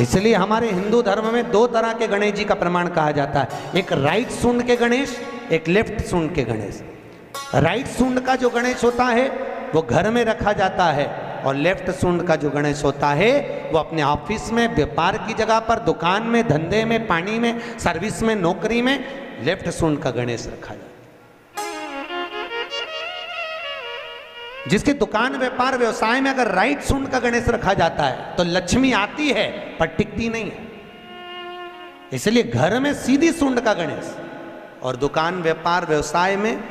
इसलिए हमारे हिंदू धर्म में दो तरह के गणेश जी का प्रमाण कहा जाता है, एक राइट सूंड के गणेश, एक लेफ्ट सूंड के गणेश। राइट सूंड का जो गणेश होता है वो घर में रखा जाता है, और लेफ्ट सूंड का जो गणेश होता है वो अपने ऑफिस में, व्यापार की जगह पर, दुकान में, धंधे में, पानी में, सर्विस में, नौकरी में लेफ्ट सूंड का गणेश रखा जाता है। जिसकी दुकान, व्यापार, व्यवसाय में अगर राइट सूंड का गणेश रखा जाता है तो लक्ष्मी आती है पर टिकती नहीं है। इसलिए घर में सीधी सूंड का गणेश, और दुकान, व्यापार, व्यवसाय में,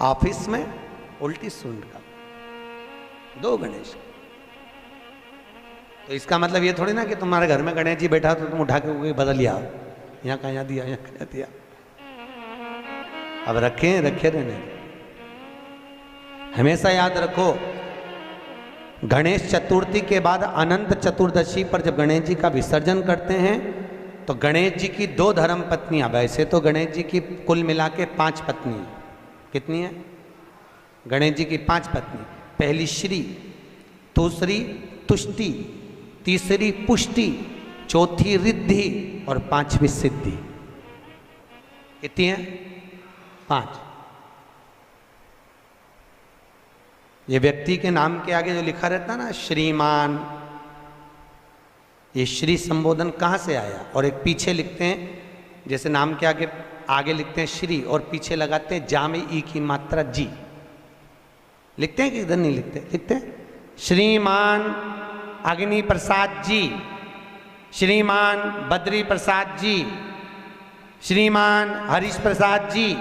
ऑफिस में उल्टी सूंड का, दो गणेश। तो इसका मतलब ये थोड़ी ना कि तुम्हारे घर में गणेश जी बैठा तो तुम उठा के कोई बदल लिया, यहाँ कहाँ दिया, यहाँ कहाँ दिया। अब रखे रहने। हमेशा याद रखो, गणेश चतुर्थी के बाद अनंत चतुर्दशी पर जब गणेश जी का विसर्जन करते हैं तो गणेश जी की दो धर्म पत्नियां, वैसे तो गणेश जी की कुल मिला के 5 पत्नी, कितनी है गणेश जी की? 5 पत्नी। पहली श्री, दूसरी तुष्टि, तीसरी पुष्टि, चौथी रिद्धि और 5वीं सिद्धि। कितनी है? 5। ये व्यक्ति के नाम के आगे जो लिखा रहता है ना श्रीमान, ये श्री संबोधन कहाँ से आया? और एक पीछे लिखते हैं, जैसे नाम के आगे लिखते हैं श्री और पीछे लगाते हैं जा में ई की मात्रा जी। लिखते हैं कि इधर नहीं लिखते? लिखते हैं श्रीमान अग्नि प्रसाद जी, श्रीमान बद्री प्रसाद जी, श्रीमान हरीश प्रसाद जी।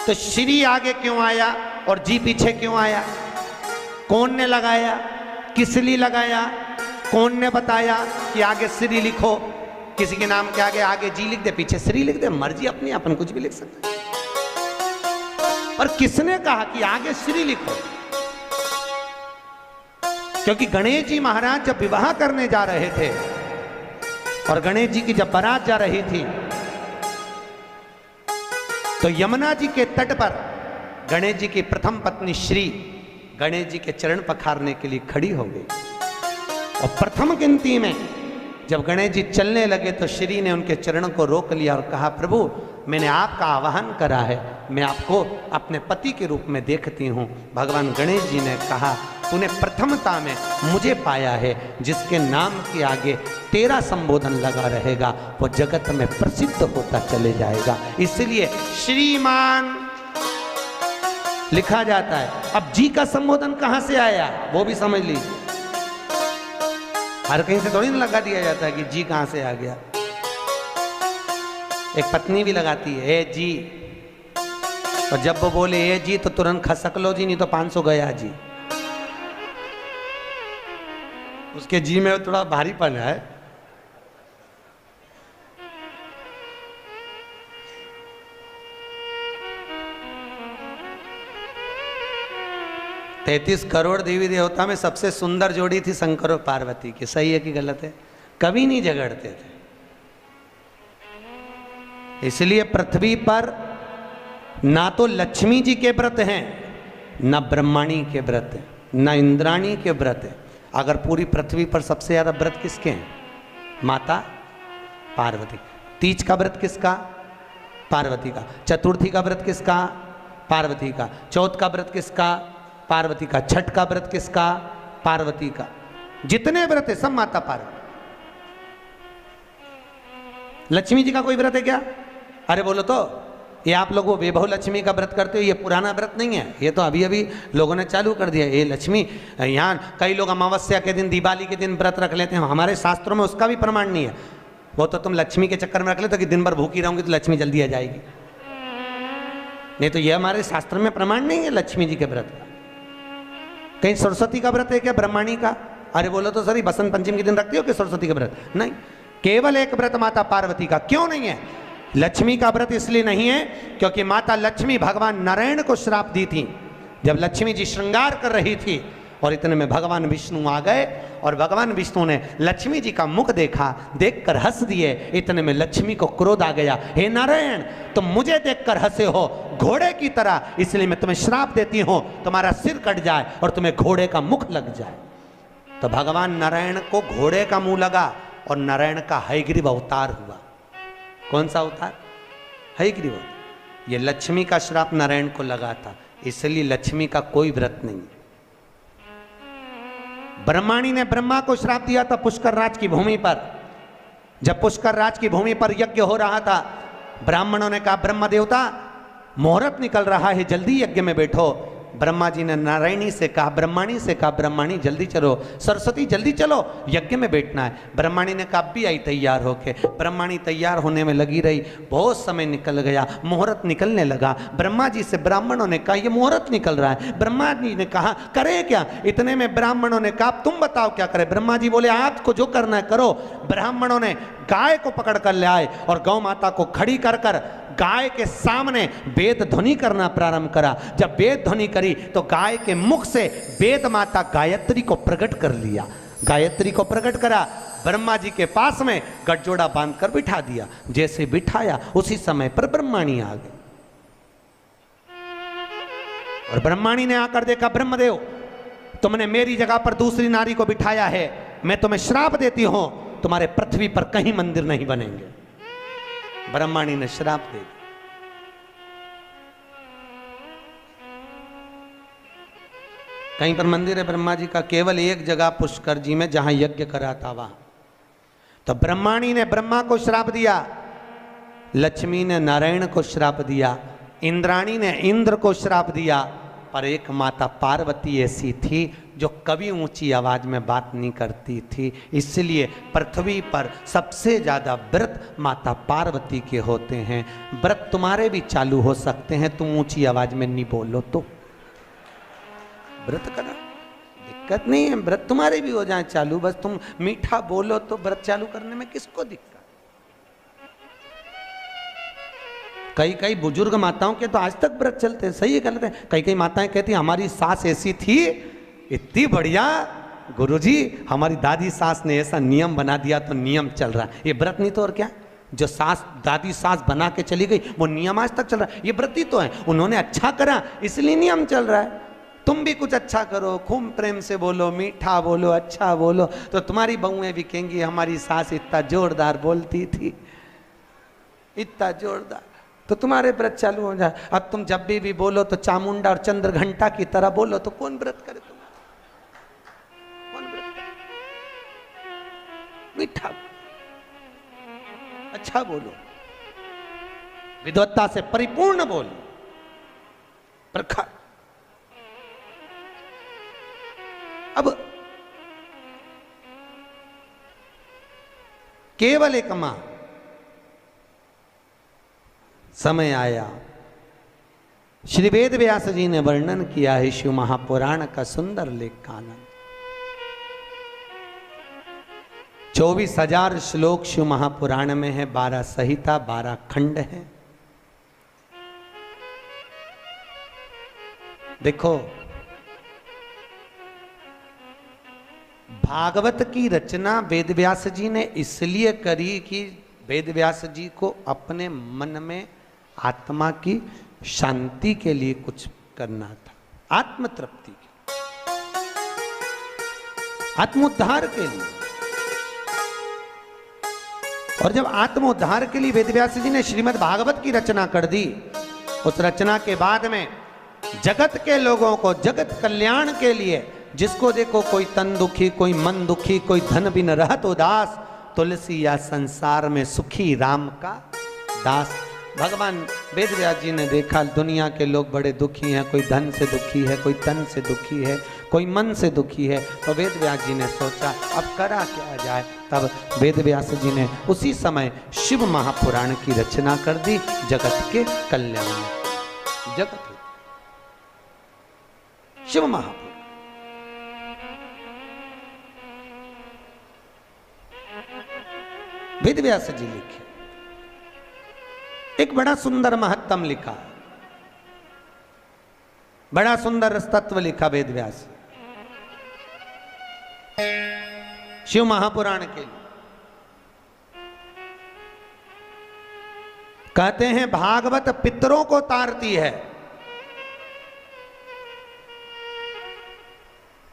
तो श्री आगे क्यों आया और जी पीछे क्यों आया? कौन ने लगाया? किस लिए लगाया? कौन ने बताया कि आगे श्री लिखो? किसी के नाम के आगे जी लिख दे, पीछे श्री लिख दे, मर्जी अपनी, अपन कुछ भी लिख सकते हैं। और किसने कहा कि आगे श्री लिखो? क्योंकि गणेश जी महाराज जब विवाह करने जा रहे थे और गणेश जी की जब बारात जा रही थी तो यमुना जी के तट पर गणेश जी की प्रथम पत्नी श्री गणेश जी के चरण पखारने के लिए खड़ी हो गई। और प्रथम गिनती में जब गणेश जी चलने लगे तो श्री ने उनके चरणों को रोक लिया और कहा, प्रभु मैंने आपका आवाहन करा है, मैं आपको अपने पति के रूप में देखती हूँ। भगवान गणेश जी ने कहा, तूने प्रथमता में मुझे पाया है, जिसके नाम के आगे तेरा संबोधन लगा रहेगा वो जगत में प्रसिद्ध होता चले जाएगा। इसलिए श्रीमान लिखा जाता है। अब जी का संबोधन कहां से आया वो भी समझ लीजिए। हर कहीं से थोड़ी ना लगा दिया जाता है कि जी कहां से आ गया। एक पत्नी भी लगाती है ए जी, और जब वो बोले ए जी तो तुरंत खसक लो जी, नहीं तो 500 गया जी। उसके जी में थोड़ा भारीपन है। तैतीस करोड़ देवी देवता में सबसे सुंदर जोड़ी थी शंकर और पार्वती की। सही है कि गलत है? कभी नहीं झगड़ते थे। इसलिए पृथ्वी पर ना तो लक्ष्मी जी के व्रत हैं, ना ब्रह्माणी के व्रत हैं, ना इंद्राणी के व्रत हैं। अगर पूरी पृथ्वी पर सबसे ज्यादा व्रत किसके हैं? माता पार्वती। तीज का व्रत किसका? पार्वती का। चतुर्थी का व्रत किसका? पार्वती का। चौथ का व्रत किसका? पार्वती का। छठ का व्रत किसका? पार्वती का। जितने व्रत है सब माता पार्वती। लक्ष्मी जी का कोई व्रत है क्या? अरे बोलो तो, ये आप लोग वो वैभव लक्ष्मी का व्रत करते हो, ये पुराना व्रत नहीं है, ये तो अभी अभी लोगों ने चालू कर दिया। ये लक्ष्मी, यहाँ कई लोग अमावस्या के दिन, दिवाली के दिन व्रत रख लेते हैं, हमारे शास्त्रों में उसका भी प्रमाण नहीं है। वो तो तुम लक्ष्मी के चक्कर में रख लेते हो कि दिन भर भूखी रहूंगी तो लक्ष्मी जल्दी आ जाएगी। नहीं तो ये हमारे शास्त्र में प्रमाण नहीं है लक्ष्मी जी के व्रत का। कहीं सरस्वती का व्रत है क्या? ब्रह्माणी का? अरे बोलो तो सर, बसंत पंचमी के दिन रखती हो कि सरस्वती का व्रत? नहीं, केवल एक व्रत माता पार्वती का। क्यों नहीं है? लक्ष्मी का व्रत इसलिए नहीं है क्योंकि माता लक्ष्मी भगवान नारायण को श्राप दी थी। जब लक्ष्मी जी श्रृंगार कर रही थी और इतने में भगवान विष्णु आ गए और भगवान विष्णु ने लक्ष्मी जी का मुख देखा, देखकर हंस दिए। इतने में लक्ष्मी को क्रोध आ गया, हे नारायण तुम मुझे देखकर हंसे हो घोड़े की तरह, इसलिए मैं तुम्हें श्राप देती हूं, तुम्हारा सिर कट जाए और तुम्हें घोड़े का मुख लग जाए। तो भगवान नारायण को घोड़े का मुंह लगा और नारायण का हयग्रीव अवतार हुआ। कौन सा अवतार? हयग्रीव अवतार। ये लक्ष्मी का श्राप नारायण को लगा था, इसलिए लक्ष्मी का कोई व्रत नहीं। ब्रह्माणी ने ब्रह्मा को श्राप दिया था पुष्कर राज की भूमि पर। जब पुष्कर राज की भूमि पर यज्ञ हो रहा था, ब्राह्मणों ने कहा ब्रह्म देवता मुहूर्त निकल रहा है, जल्दी यज्ञ में बैठो। ब्रह्मा जी ने नारायणी से कहा, ब्रह्माणी से कहा, ब्रह्माणी जल्दी चलो, सरस्वती जल्दी चलो, यज्ञ में बैठना है। ब्रह्माणी ने कहा भी आई तैयार होके। ब्रह्माणी तैयार होने में लगी रही, बहुत समय निकल गया, मुहूर्त निकलने लगा। ब्रह्मा जी से ब्राह्मणों ने कहा ये मुहूर्त निकल रहा है। ब्रह्मा जी ने कहा करे क्या? इतने में ब्राह्मणों ने कहा तुम बताओ क्या करे? ब्रह्मा जी बोले आपको जो करना है करो। ब्राह्मणों ने गाय को पकड़ कर ले आए और गौ माता को खड़ी कर कर गाय के सामने वेद ध्वनि करना प्रारंभ करा। जब वेद ध्वनि करी तो गाय के मुख से वेद माता गायत्री को प्रकट कर लिया। गायत्री को प्रकट करा, ब्रह्मा जी के पास में गठजोड़ा बांधकर बिठा दिया। जैसे बिठाया उसी समय पर ब्रह्माणी आ गई और ब्रह्माणी ने आकर देखा ब्रह्मदेव तुमने मेरी जगह पर दूसरी नारी को बिठाया है, मैं तुम्हें श्राप देती हूं, तुम्हारे पृथ्वी पर कहीं मंदिर नहीं बनेंगे। ब्रह्माणी ने श्राप दे दिया। कहीं पर मंदिर है ब्रह्मा जी का, केवल एक जगह पुष्कर जी में जहां यज्ञ करा था वहां। तो ब्रह्माणी ने ब्रह्मा को श्राप दिया, लक्ष्मी ने नारायण को श्राप दिया, इंद्राणी ने इंद्र को श्राप दिया। पर एक माता पार्वती ऐसी थी जो कभी ऊंची आवाज में बात नहीं करती थी, इसलिए पृथ्वी पर सबसे ज्यादा व्रत माता पार्वती के होते हैं। व्रत तुम्हारे भी चालू हो सकते हैं, तुम ऊंची आवाज में नहीं बोलो तो व्रत करा, दिक्कत नहीं है। व्रत तुम्हारे भी हो जाए चालू, बस तुम मीठा बोलो तो व्रत चालू करने में किसको दिक्कत। कई कई बुजुर्ग माताओं के तो आज तक व्रत चलते हैं, सही है गलत है? कई कई माताएं कहती हमारी सास ऐसी थी, इतनी बढ़िया गुरुजी, हमारी दादी सास ने ऐसा नियम बना दिया तो नियम चल रहा है। ये व्रत नहीं तो और क्या? जो सास दादी सास बना के चली गई वो नियम आज तक चल रहा है। ये व्रत ही तो है, उन्होंने अच्छा करा इसलिए नियम चल रहा है। तुम भी कुछ अच्छा करो, खूब प्रेम से बोलो, मीठा बोलो, अच्छा बोलो, तो तुम्हारी बहुएं भी कहेंगी हमारी सास इतना जोरदार बोलती थी, इतना जोरदार, तो तुम्हारे व्रत चालू हो जाए। अब तुम जब भी बोलो तो चामुंडा और चंद्र घंटा की तरह बोलो तो कौन व्रत करे? तुम कौन व्रत करे? मीठा अच्छा बोलो, विद्वत्ता से परिपूर्ण बोलो, प्रखर। अब केवल एक मां, समय आया, श्री वेद व्यास जी ने वर्णन किया है शिव महापुराण का सुंदर लेख का आनंद। 24,000 श्लोक शिव महापुराण में है, 12 संहिता, 12 खंड है। देखो भागवत की रचना वेद व्यास जी ने इसलिए करी कि वेद व्यास जी को अपने मन में आत्मा की शांति के लिए कुछ करना था, आत्म तृप्ति के, आत्मोद्धार के लिए। और जब आत्मोद्धार के लिए वेद व्यास जी ने श्रीमद् भागवत की रचना कर दी, उस रचना के बाद में जगत के लोगों को जगत कल्याण के लिए, जिसको देखो कोई तन दुखी, कोई मन दुखी, कोई धन बिन रहत उदास, तुलसी या संसार में सुखी राम का दास। भगवान वेद व्यास जी ने देखा दुनिया के लोग बड़े दुखी हैं, कोई धन से दुखी है, कोई तन से दुखी है, कोई मन से दुखी है। तो वेद व्यास जी ने सोचा अब करा क्या जाए। तब वेद व्यास जी ने उसी समय शिव महापुराण की रचना कर दी जगत के कल्याण में। जगत शिव महापुराण वेद व्यास जी लिखे, एक बड़ा सुंदर महत्तम लिखा, बड़ा सुंदर तत्व लिखा वेद व्यास शिव महापुराण के लिए। कहते हैं भागवत पितरों को तारती है,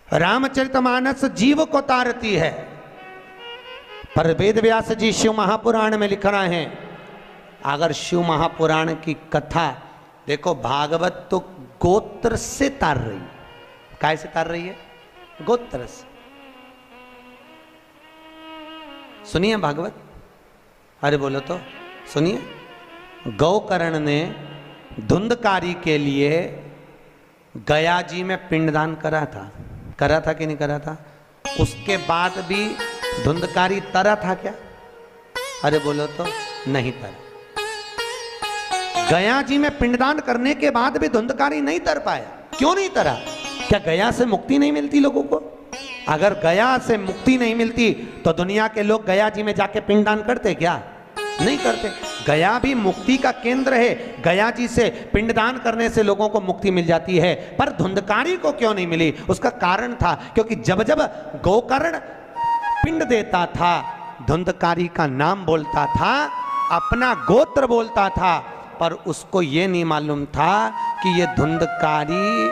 रामचरितमानस जीव को तारती है, पर वेद व्यास जी शिव महापुराण में लिख रहे हैं, अगर शिव महापुराण की कथा देखो, भागवत तो गोत्र से तार रही है। काय से तार रही है? गोत्र से। सुनिए भागवत, अरे बोलो तो सुनिए। गौकर्ण ने धुंधकारी के लिए गया जी में पिंडदान करा था कि नहीं करा था? उसके बाद भी धुंधकारी तरा था क्या? अरे बोलो तो नहीं तरा। गया जी में पिंडदान करने के बाद भी धुंधकारी नहीं तर पाया। क्यों नहीं तरा? क्या गया से मुक्ति नहीं मिलती लोगों को? अगर गया से मुक्ति नहीं मिलती तो दुनिया के लोग गया जी में जाके पिंडदान करते क्या? नहीं करते। गया भी मुक्ति का केंद्र है। गया जी से पिंडदान करने से लोगों को मुक्ति मिल जाती है, पर धुंधकारी को क्यों नहीं मिली? उसका कारण था, क्योंकि जब जब गोकर्ण पिंड देता था, धुंधकारी का नाम बोलता था, अपना गोत्र बोलता था, पर उसको ये नहीं मालूम था कि ये धुंधकारी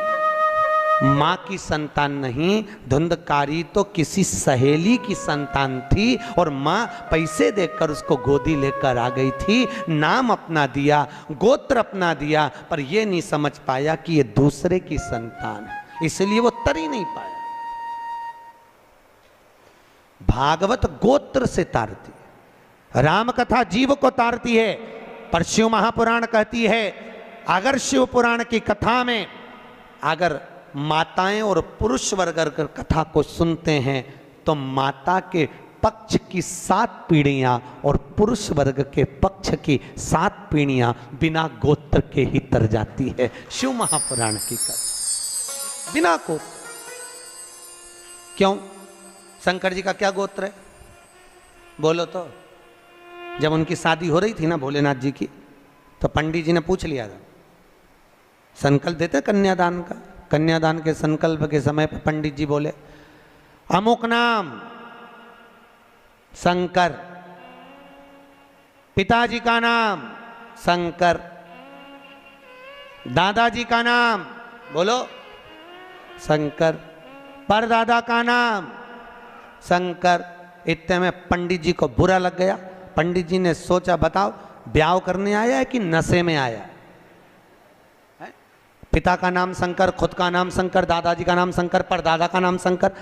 माँ की संतान नहीं, धुंधकारी तो किसी सहेली की संतान थी, और माँ पैसे देकर उसको गोदी लेकर आ गई थी। नाम अपना दिया, गोत्र अपना दिया, पर यह नहीं समझ पाया कि ये दूसरे की संतान है, इसलिए वो तर ही नहीं पाया। भागवत गोत्र से तारती है, राम कथा जीव को तारती है, पर शिव महापुराण कहती है, अगर शिव पुराण की कथा में अगर माताएं और पुरुष वर्ग अगर कथा को सुनते हैं तो माता के पक्ष की 7 पीढ़ियां और पुरुष वर्ग के पक्ष की 7 पीढ़ियां बिना गोत्र के ही तर जाती है। शिव महापुराण की कथा बिना गोत्र। क्यों? शंकर जी का क्या गोत्र है? बोलो तो। जब उनकी शादी हो रही थी ना भोलेनाथ जी की, तो पंडित जी ने पूछ लिया था, संकल्प देते कन्यादान का। कन्यादान के संकल्प के समय पर पंडित जी बोले, अमुक नाम शंकर, पिताजी का नाम शंकर, दादाजी का नाम बोलो शंकर, परदादा का नाम शंकर। इतने में पंडित जी को बुरा लग गया। पंडित जी ने सोचा, बताओ ब्याह करने आया है कि नशे में आया है? पिता का नाम शंकर, खुद का नाम शंकर, दादाजी का नाम शंकर, परदादा का नाम शंकर।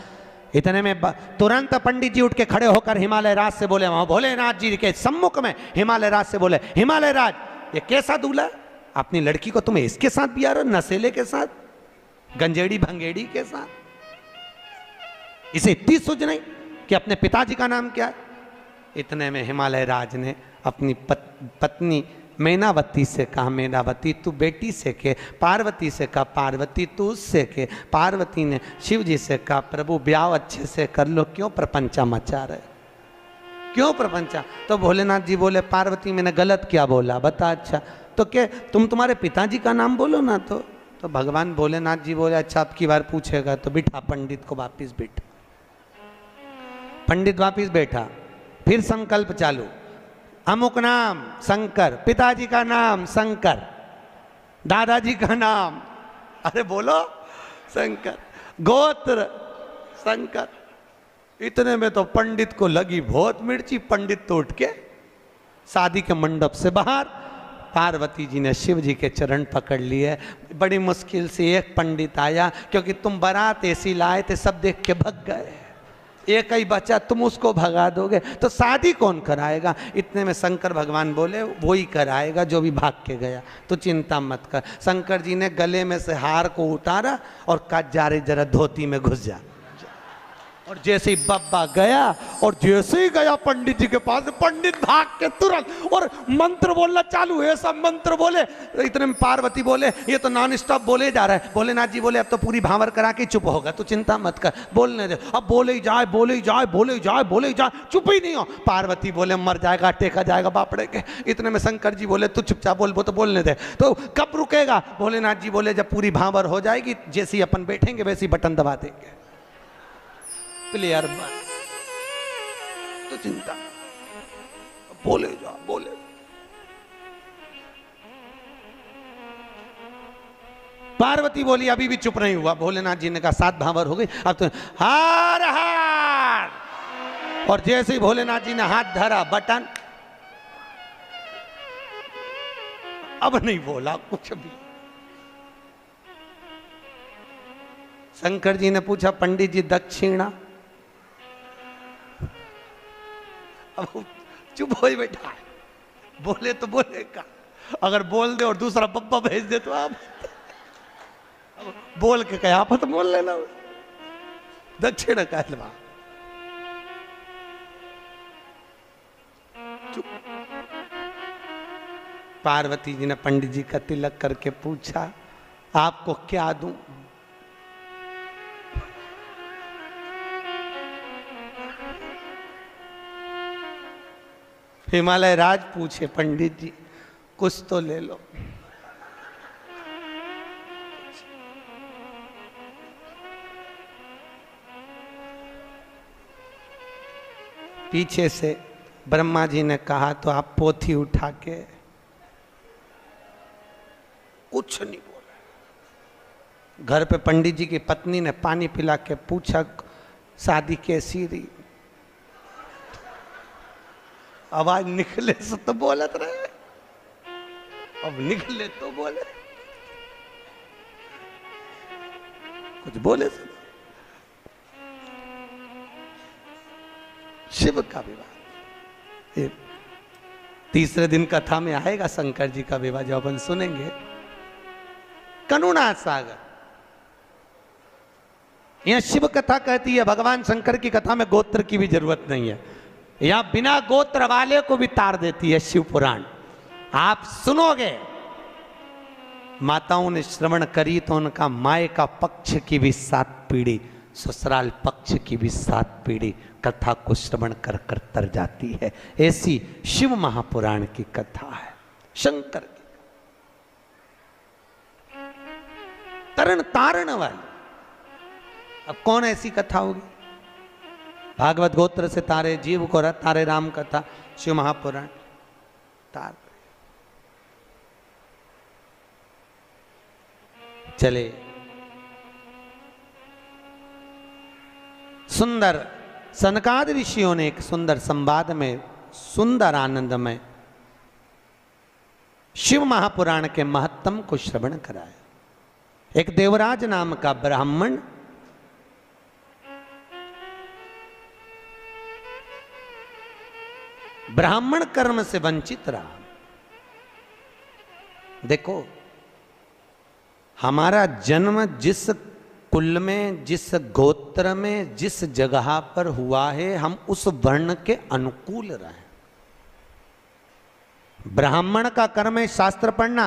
इतने में तुरंत पंडित जी उठ के खड़े होकर हिमालय राज से बोले, वहां भोलेनाथ जी के सम्मुख में हिमालय राज से बोले, हिमालय राज ये कैसा दूल्हा? अपनी लड़की को तुम्हें इसके साथ बिया रहे हो, नशेले के साथ, गंजेड़ी भंगेड़ी के साथ? इसे इतनी सूझ नहीं कि अपने पिताजी का नाम क्या है? इतने में हिमालय राज ने अपनी पत्नी मैनावती से कहा, मैनावती तू बेटी से के, पार्वती से कहा, पार्वती तू उससे के। पार्वती ने शिव जी से कहा, प्रभु ब्याह अच्छे से कर लो, क्यों प्रपंचा मचा रहे, क्यों प्रपंचा? तो भोलेनाथ जी बोले, पार्वती मैंने गलत क्या बोला बता? अच्छा तो क्या तुम तुम्हारे पिताजी का नाम बोलो ना। तो भगवान भोलेनाथ जी बोले, अच्छा अब की बार पूछेगा तो बिठा पंडित को वापिस बिठा। पंडित वापिस बैठा, फिर संकल्प चालू, अमुक नाम शंकर, पिताजी का नाम शंकर, दादाजी का नाम अरे बोलो शंकर, गोत्र शंकर। इतने में तो पंडित को लगी बहुत मिर्ची। पंडित तो उठ के शादी के मंडप से बाहर, पार्वती जी ने शिव जी के चरण पकड़ लिए। बड़ी मुश्किल से एक पंडित आया, क्योंकि तुम बारात ऐसी लाए थे, सब देख के भग गए, एक ही बच्चा, तुम उसको भगा दोगे तो शादी कौन कराएगा? इतने में शंकर भगवान बोले, वो ही कराएगा जो भी भाग के गया, तो चिंता मत कर। शंकर जी ने गले में से हार को उतारा और कहा, जा रे जरा धोती में घुस जा। और जैसे ही बब्बा गया, और जैसे ही गया पंडित जी के पास, पंडित भाग के तुरंत और मंत्र बोलना चालू है, सब मंत्र बोले। इतने में पार्वती बोले, ये तो नॉन स्टॉप बोले जा रहा है। भोलेनाथ जी बोले, अब तो पूरी भांवर करा के चुप होगा, तू चिंता मत कर, बोलने दे। अब बोले ही जाए, बोले ही जाए, बोले ही जाए, बोले ही जाए, चुप ही नहीं हो। पार्वती बोले, मर जाएगा, टेका जाएगा बापड़े के। इतने में शंकर जी बोले, तू चुपचाप बोल, वो तो बोलने दे। तो कब रुकेगा? भोलेनाथ जी बोले, जब पूरी भांवर हो जाएगी, जैसे ही अपन बैठेंगे वैसे ही बटन दबा देंगे, प्लेयर बन, तो चिंता बोले जाओ, बोले। पार्वती बोली अभी भी चुप नहीं हुआ। भोलेनाथ जी ने कहा 7 भावर हो गई, अब तो हार हार। और जैसे ही भोलेनाथ जी ने हाथ धरा बटन, अब नहीं बोला कुछ भी। शंकर जी ने पूछा पंडित जी दक्षिणा, अब चुप हो बैठा है, बोले तो बोलेगा, अगर बोल दे और दूसरा पप्पा भेज दे तो आप बोल के कहा आप तो बोल लेना दक्षिण कहलवा। पार्वती जी ने पंडित जी का तिलक करके पूछा आपको क्या दूं? हिमालय राज पूछे पंडित जी कुछ तो ले लो। पीछे से ब्रह्मा जी ने कहा तो आप पोथी उठा के, कुछ नहीं बोला। घर पे पंडित जी की पत्नी ने पानी पिला के पूछा शादी कैसी रही? आवाज निकले से तो बोलत रहे, अब निकले तो बोले, कुछ बोले से। शिव का विवाह तीसरे दिन कथा में आएगा, शंकर जी का विवाह जो अपन सुनेंगे। करुणा सागर, यहां शिव कथा कहती है भगवान शंकर की कथा में गोत्र की भी जरूरत नहीं है, यहां बिना गोत्र वाले को भी तार देती है शिव पुराण। आप सुनोगे, माताओं ने श्रवण करी तो उनका माए का पक्ष की भी 7 पीढ़ी, ससुराल पक्ष की भी 7 पीढ़ी कथा को श्रवण कर कर तर जाती है। ऐसी शिव महापुराण की कथा है, शंकर की तरण तारण वाली। अब कौन ऐसी कथा होगी? भागवत गोत्र से तारे जीव को रथ तारे राम कथा, शिव महापुराण तार। चले सुंदर सनकादि ऋषियों ने एक सुंदर संवाद में, सुंदर आनंद में शिव महापुराण के महत्तम को श्रवण कराया। एक देवराज नाम का ब्राह्मण ब्राह्मण कर्म से वंचित रहा। देखो, हमारा जन्म जिस कुल में, जिस गोत्र में, जिस जगह पर हुआ है, हम उस वर्ण के अनुकूल रहे। ब्राह्मण का कर्म है शास्त्र पढ़ना,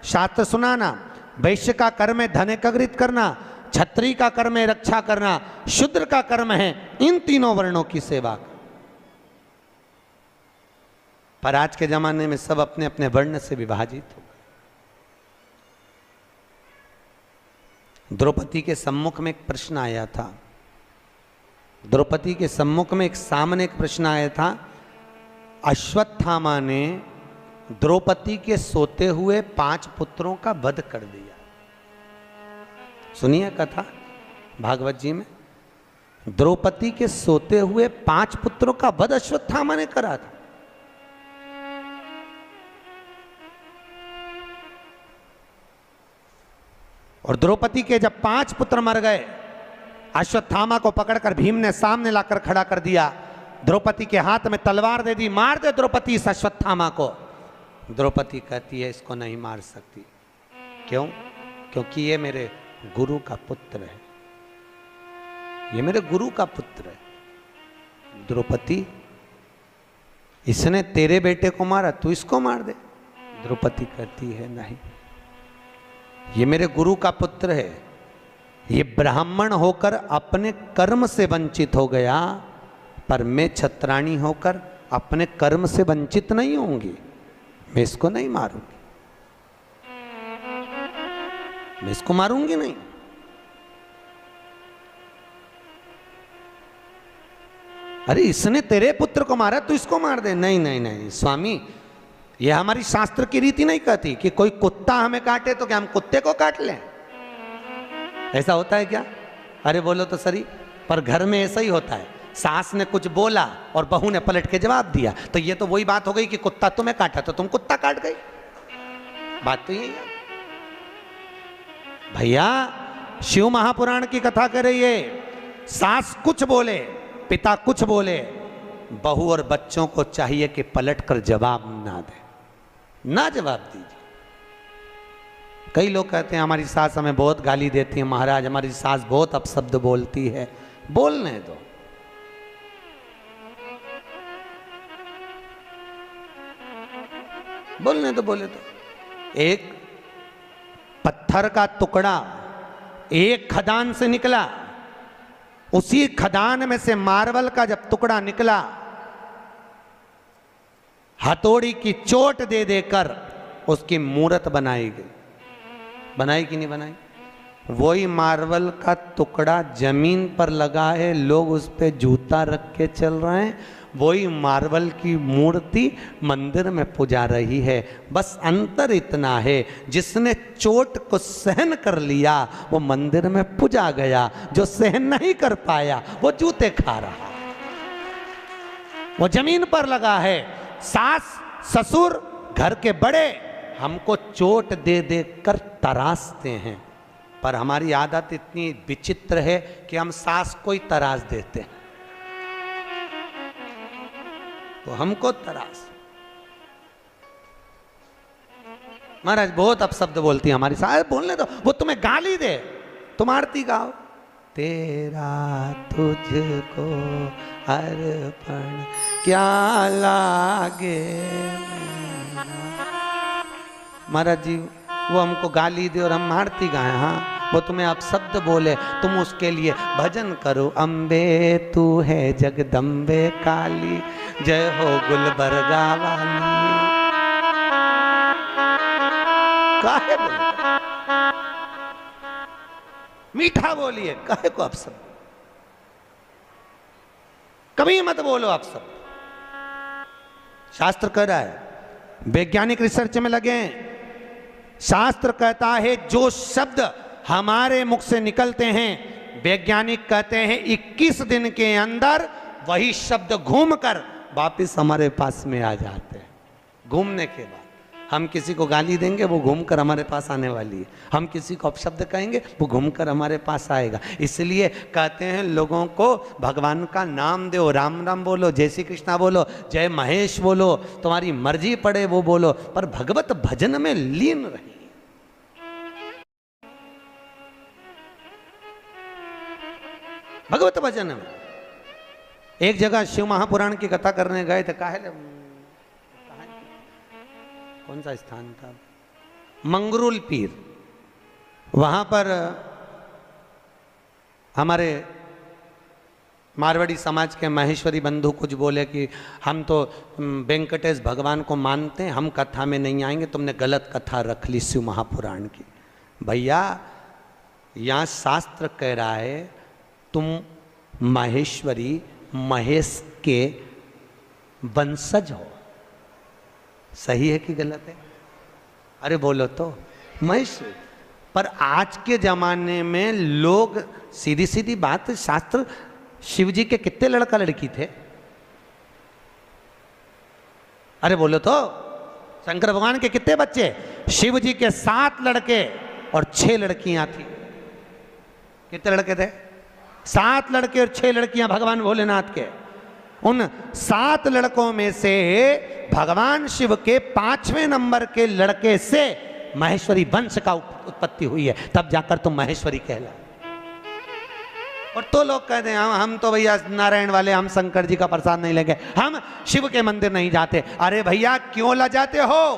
शास्त्र सुनाना। वैश्य का कर्म है धन एकत्रित करना। क्षत्रिय का कर्म है रक्षा करना। शूद्र का कर्म है इन तीनों वर्णों की सेवा। पर आज के जमाने में सब अपने अपने वर्ण से विभाजित हो गए। द्रौपदी के सम्मुख में एक प्रश्न आया था। द्रौपदी के सम्मुख में एक सामने एक प्रश्न आया था। अश्वत्थामा ने द्रौपदी के सोते हुए 5 पुत्रों का वध कर दिया। सुनिए कथा भागवत जी में, द्रौपदी के सोते हुए 5 पुत्रों का वध अश्वत्थामा ने करा था। और द्रौपदी के जब 5 पुत्र मर गए, अश्वत्थामा को पकड़कर भीम ने सामने लाकर खड़ा कर दिया। द्रौपदी के हाथ में तलवार दे दी, मार दे द्रौपदी इस अश्वत्थामा को। द्रौपदी कहती है इसको नहीं मार सकती। क्यों? क्योंकि ये मेरे गुरु का पुत्र है, ये मेरे गुरु का पुत्र है। द्रौपदी, इसने तेरे बेटे को मारा, तू इसको मार दे। द्रौपदी कहती है नहीं, ये मेरे गुरु का पुत्र है। ये ब्राह्मण होकर अपने कर्म से वंचित हो गया, पर मैं क्षत्राणी होकर अपने कर्म से वंचित नहीं होंगी। मैं इसको नहीं मारूंगी, मैं इसको मारूंगी नहीं। अरे इसने तेरे पुत्र को मारा, तू इसको मार दे। नहीं नहीं नहीं स्वामी, यह हमारी शास्त्र की रीति नहीं कहती कि कोई कुत्ता हमें काटे तो क्या हम कुत्ते को काट लें। ऐसा होता है क्या? अरे बोलो तो सही। पर घर में ऐसा ही होता है, सास ने कुछ बोला और बहू ने पलट के जवाब दिया, तो ये तो वही बात हो गई कि कुत्ता तुम्हें काटा तो तुम कुत्ता काट गई। बात तो यही है भैया। शिव महापुराण की कथा कर रही है, सास कुछ बोले, पिता कुछ बोले, बहू और बच्चों को चाहिए कि पलट कर जवाब ना दे, ना जवाब दीजिए। कई लोग कहते हैं हमारी सास हमें बहुत गाली देती है, महाराज हमारी सास बहुत अपशब्द बोलती है। बोलने दो, बोलने दो, बोले तो। एक पत्थर का टुकड़ा एक खदान से निकला, उसी खदान में से मार्बल का जब टुकड़ा निकला, हथौड़ी की चोट दे देकर उसकी मूर्त बनाई गई। बनाई कि नहीं बनाई? वही मार्बल का टुकड़ा जमीन पर लगा है, लोग उस पे जूता रख के चल रहे हैं, वही मार्बल की मूर्ति मंदिर में पूजा रही है। बस अंतर इतना है, जिसने चोट को सहन कर लिया वो मंदिर में पूजा गया, जो सहन नहीं कर पाया वो जूते खा रहा, वो जमीन पर लगा है। सास ससुर घर के बड़े हमको चोट दे दे कर तरासते हैं, पर हमारी आदत इतनी विचित्र है कि हम सास को ही तरास देते हैं, तो हमको तरास। महाराज बहुत अपशब्द बोलती है हमारी सास। बोलने दो, वो तुम्हें गाली दे, तुम आरती गाओ, तेरा तुझको अर्पण क्या लागे। महाराज जी वो हमको गाली दे और हम आरती गाएं, हाँ वो तुम्हें अपशब्द बोले, तुम उसके लिए भजन करो। अम्बे तू है जगदम्बे काली, जय हो गुलबर्गा वाली। काहे बोलते? मीठा बोलिए, काहे को अपशब्द? कभी मत बोलो अपशब्द। शास्त्र कह रहा है, वैज्ञानिक रिसर्च में लगे, शास्त्र कहता है जो शब्द हमारे मुख से निकलते हैं, वैज्ञानिक कहते हैं 21 दिन के अंदर वही शब्द घूमकर वापस हमारे पास में आ जाते हैं। घूमने के बाद हम किसी को गाली देंगे वो घूमकर हमारे पास आने वाली है, हम किसी को अपशब्द कहेंगे वो घूमकर हमारे पास आएगा। इसलिए कहते हैं लोगों को भगवान का नाम दो, राम राम बोलो, जय श्री कृष्णा बोलो, जय महेश बोलो, तुम्हारी मर्जी पड़े वो बोलो, पर भगवत भजन में लीन रहिए। भगवत भजन में एक जगह शिव महापुराण की कथा करने गए थे, कौन सा स्थान था? मंगरूल पीर। वहां पर हमारे मारवाड़ी समाज के महेश्वरी बंधु कुछ बोले कि हम तो वेंकटेश भगवान को मानते हैं, हम कथा में नहीं आएंगे, तुमने गलत कथा रख ली शिव महापुराण की। भैया यहाँ शास्त्र कह रहा है तुम महेश्वरी महेश के वंशज हो। सही है कि गलत है? अरे बोलो तो। महेश, पर आज के जमाने में लोग सीधी सीधी बात, शास्त्र शिव जी के कितने लड़का लड़की थे? अरे बोलो तो। शंकर भगवान के कितने बच्चे? शिव जी के 7 लड़के और 6 लड़कियां थी। कितने लड़के थे? 7 लड़के और 6 लड़कियां भगवान भोलेनाथ के। उन 7 लड़कों में से भगवान शिव के 5वें नंबर के लड़के से महेश्वरी वंश का उत्पत्ति हुई है, तब जाकर तुम महेश्वरी कहला। और तो लोग कहते हैं हम तो भैया नारायण वाले, हम शंकर जी का प्रसाद नहीं लेंगे, हम शिव के मंदिर नहीं जाते। अरे भैया क्यों लजाते हो?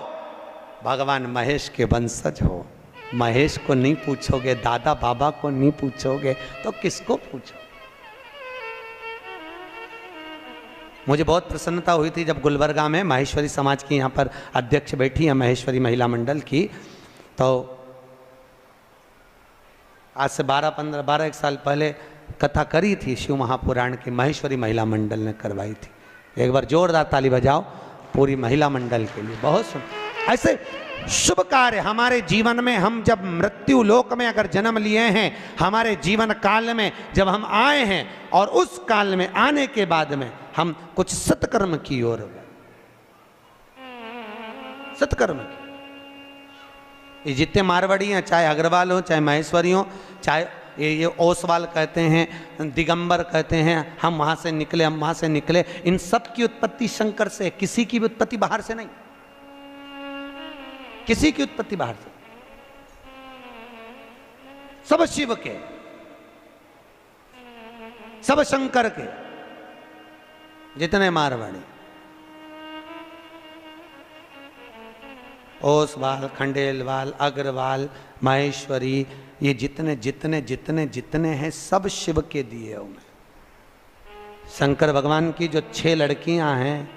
भगवान महेश के वंशज हो, महेश को नहीं पूछोगे, दादा बाबा को नहीं पूछोगे तो किसको पूछो? मुझे बहुत प्रसन्नता हुई थी जब गुलबर्गा में महेश्वरी समाज की यहाँ पर अध्यक्ष बैठी है, महेश्वरी महिला मंडल की, तो आज से 12-1 साल पहले कथा करी थी शिव महापुराण की, महेश्वरी महिला मंडल ने करवाई थी। एक बार जोरदार ताली बजाओ पूरी महिला मंडल के लिए। बहुत सुन, ऐसे शुभ कार्य हमारे जीवन में, हम जब मृत्यु लोक में अगर जन्म लिए हैं, हमारे जीवन काल में जब हम आए हैं और उस काल में आने के बाद में हम कुछ सत्कर्म की ओर गए, सत्कर्म की। ये जितने मारवाड़ी हैं, चाहे अग्रवाल हो, चाहे महेश्वरी हो, चाहे ये ओसवाल कहते हैं, दिगंबर कहते हैं, हम वहां से निकले, हम वहां से निकले, इन सब की उत्पत्ति शंकर से, किसी की भी उत्पत्ति बाहर से नहीं, किसी की उत्पत्ति बाहर से, सब शिव के, सब शंकर के, जितने मारवाड़ी, ओसवाल, खंडेलवाल, अग्रवाल, महेश्वरी, ये जितने जितने जितने जितने हैं सब शिव के दिए हुए। शंकर भगवान की जो 6 लड़कियां हैं,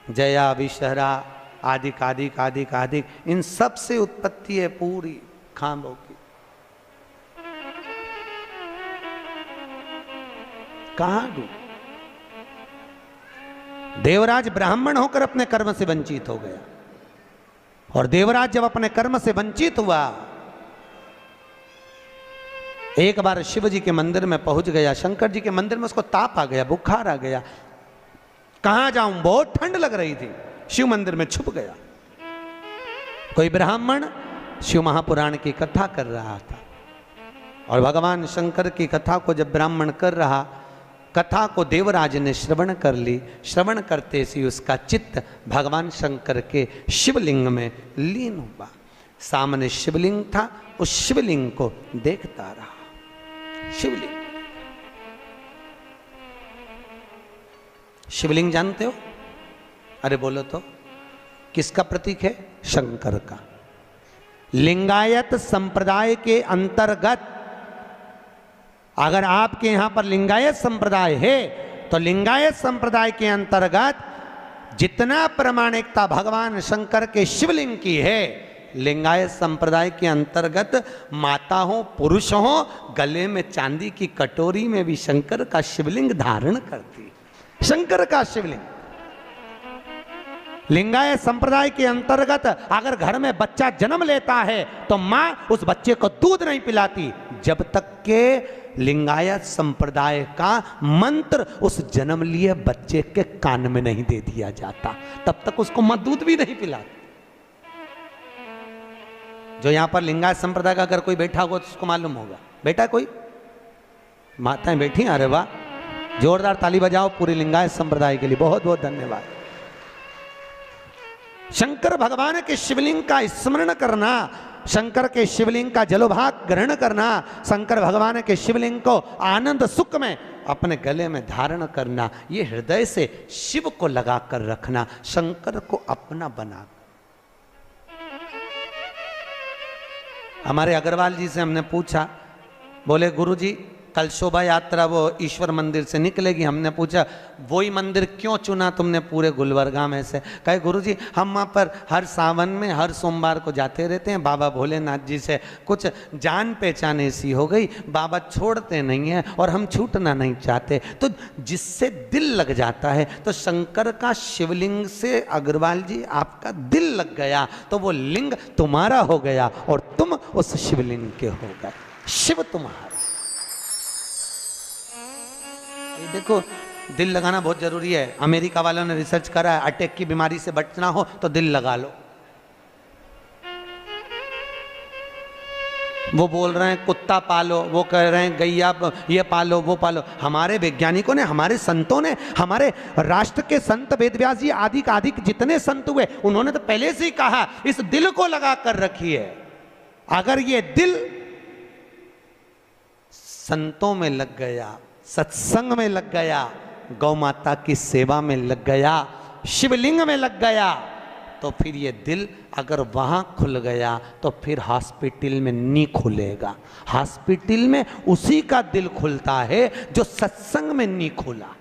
जया, विषहरा, आदिक आदिक आदिक आदिक, इन सब से उत्पत्ति है पूरी खांबों की। कहां डूब? देवराज ब्राह्मण होकर अपने कर्म से वंचित हो गया, और देवराज जब अपने कर्म से वंचित हुआ, एक बार शिव जी के मंदिर में पहुंच गया, शंकर जी के मंदिर में उसको ताप आ गया, बुखार आ गया, कहां जाऊं, बहुत ठंड लग रही थी, शिव मंदिर में छुप गया। कोई ब्राह्मण शिव महापुराण की कथा कर रहा था, और भगवान शंकर की कथा को जब ब्राह्मण कर रहा, कथा को देवराज ने श्रवण कर ली। श्रवण करते ही उसका चित्त भगवान शंकर के शिवलिंग में लीन हुआ। सामने शिवलिंग था, उस शिवलिंग को देखता रहा। शिवलिंग, शिवलिंग जानते हो? अरे बोलो तो, किसका प्रतीक है? शंकर का। लिंगायत संप्रदाय के अंतर्गत, अगर आपके यहां पर लिंगायत संप्रदाय है, तो लिंगायत संप्रदाय के अंतर्गत जितना प्रामाणिकता भगवान शंकर के शिवलिंग की है, लिंगायत संप्रदाय के अंतर्गत माता हो, पुरुष हो, गले में चांदी की कटोरी में भी शंकर का शिवलिंग धारण करती। शंकर का शिवलिंग। लिंगायत संप्रदाय के अंतर्गत अगर घर में बच्चा जन्म लेता है तो मां उस बच्चे को दूध नहीं पिलाती जब तक के लिंगायत संप्रदाय का मंत्र उस जन्म लिए बच्चे के कान में नहीं दे दिया जाता, तब तक उसको मां दूध भी नहीं पिलाती। जो यहां पर लिंगायत संप्रदाय का अगर कोई बैठा होगा तो उसको मालूम होगा। बेटा कोई माताएं बैठी, अरे वाह, जोरदार ताली बजाओ पूरी लिंगायत संप्रदाय के लिए, बहुत बहुत धन्यवाद। शंकर भगवान के शिवलिंग का स्मरण करना, शंकर के शिवलिंग का जलोभाग ग्रहण करना, शंकर भगवान के शिवलिंग को आनंद सुख में अपने गले में धारण करना, ये हृदय से शिव को लगा कर रखना, शंकर को अपना बना। हमारे अग्रवाल जी से हमने पूछा, बोले गुरुजी कल शोभा यात्रा वो ईश्वर मंदिर से निकलेगी। हमने पूछा वही मंदिर क्यों चुना तुमने पूरे गुलबर्गा में से? कहे गुरुजी हम वहाँ पर हर सावन में हर सोमवार को जाते रहते हैं, बाबा भोलेनाथ जी से कुछ जान पहचान ऐसी हो गई, बाबा छोड़ते नहीं हैं और हम छूटना नहीं चाहते, तो जिससे दिल लग जाता है। तो शंकर का शिवलिंग से अग्रवाल जी आपका दिल लग गया, तो वो लिंग तुम्हारा हो गया और तुम उस शिवलिंग के हो गए, शिव तुम्हारा। ये देखो दिल लगाना बहुत जरूरी है। अमेरिका वालों ने रिसर्च करा है, अटैक की बीमारी से बचना हो तो दिल लगा लो। वो बोल रहे हैं कुत्ता पालो, वो कह रहे हैं गैया ये पालो वो पालो। हमारे वैज्ञानिकों ने, हमारे संतों ने, हमारे राष्ट्र के संत वेदव्यास जी आदि का अधिक जितने संत हुए, उन्होंने तो पहले से ही कहा इस दिल को लगा कर रखिए। अगर ये दिल संतों में लग गया, सत्संग में लग गया, गौ माता की सेवा में लग गया, शिवलिंग में लग गया, तो फिर ये दिल अगर वहां खुल गया तो फिर हॉस्पिटल में नहीं खुलेगा। हॉस्पिटल में उसी का दिल खुलता है जो सत्संग में नहीं खुला।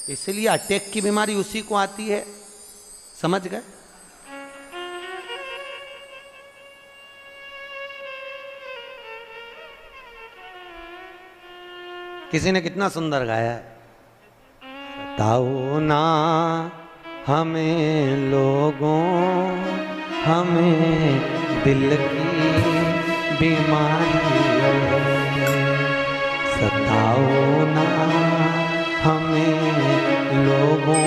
इसलिए अटैक की बीमारी उसी को आती है, समझ गए? किसी ने कितना सुंदर गाया है, सताओ ना हमें लोगों हमें दिल की बीमारी है, सताओ ना हमें लोगों,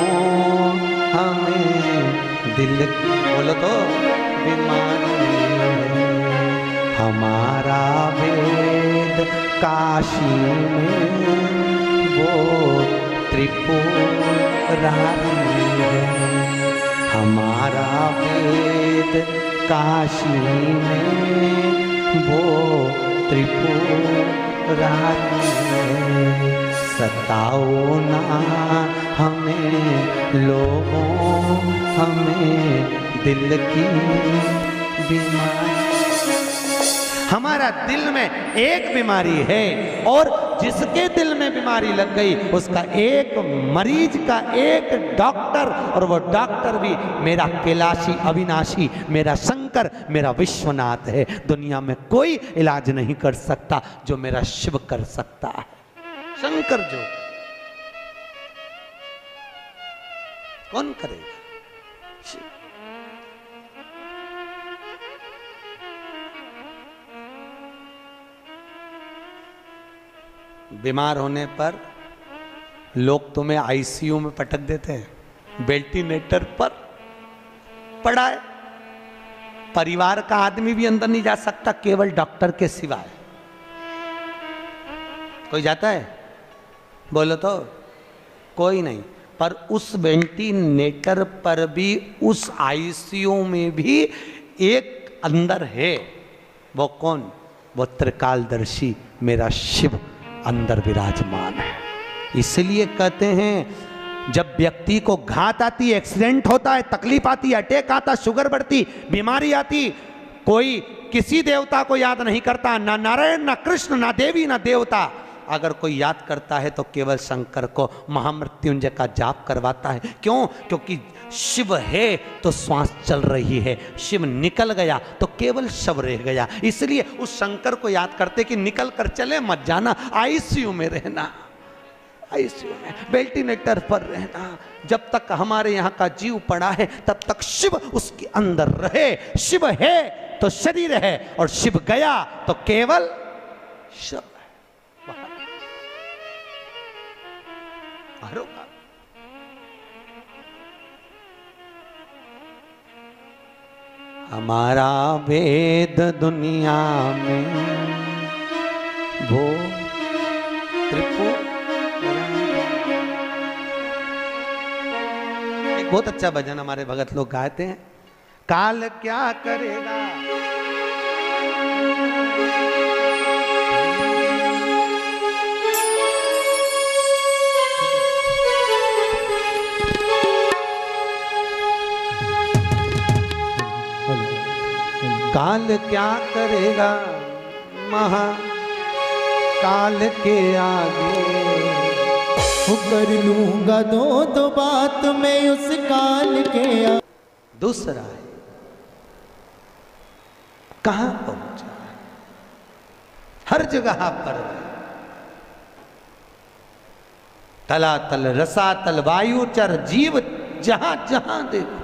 हमें दिल की, बोलो तो, बीमारी है। हमारा वेद काशी में वो त्रिपुरारी है, हमारा वेद काशी में वो त्रिपुरारी है, सताओ ना हमें लोगों, हमें दिल की बीमारी। हमारा दिल में एक बीमारी है और जिसके दिल में बीमारी लग गई उसका एक मरीज का एक डॉक्टर, और वो डॉक्टर भी मेरा कैलाशी अविनाशी, मेरा शंकर, मेरा विश्वनाथ है। दुनिया में कोई इलाज नहीं कर सकता जो मेरा शिव कर सकता है। शंकर जो कौन करेगा? शिव। बीमार होने पर लोग तुम्हें आईसीयू में पटक देते हैं, वेंटिलेटर पर पड़ा है, परिवार का आदमी भी अंदर नहीं जा सकता केवल डॉक्टर के सिवाय। कोई जाता है? बोलो तो, कोई नहीं। पर उस वेंटिलेटर पर भी, उस आईसीयू में भी एक अंदर है। वो कौन? वो त्रिकालदर्शी मेरा शिव अंदर विराजमान है। इसलिए कहते हैं जब व्यक्ति को घात आती, एक्सीडेंट होता है, तकलीफ आती है, अटैक आता, शुगर बढ़ती, बीमारी आती, कोई किसी देवता को याद नहीं करता, ना नारायण, ना कृष्ण, ना देवी, ना देवता। अगर कोई याद करता है तो केवल शंकर को, महामृत्युंजय का जाप करवाता है। क्यों? क्योंकि शिव है तो श्वास चल रही है, शिव निकल गया तो केवल शव रह गया। इसलिए उस शंकर को याद करते कि निकल कर चले मत जाना, आईसीयू में रहना, आईसीयू में वेंटिलेटर पर रहना। जब तक हमारे यहाँ का जीव पड़ा है तब तक शिव उसके अंदर रहे। शिव है तो शरीर है, और शिव गया तो केवल शव है। हमारा वेद दुनिया में वो एक बहुत अच्छा भजन हमारे भगत लोग गाते हैं, काल क्या करेगा, काल क्या करेगा, महाकाल के आगे कर लूंगा दो बात में उस काल के आगे। दूसरा है कहां पहुंचा, हर जगह पर तलातल रसातल वायुचर जीव जहां जहां देखो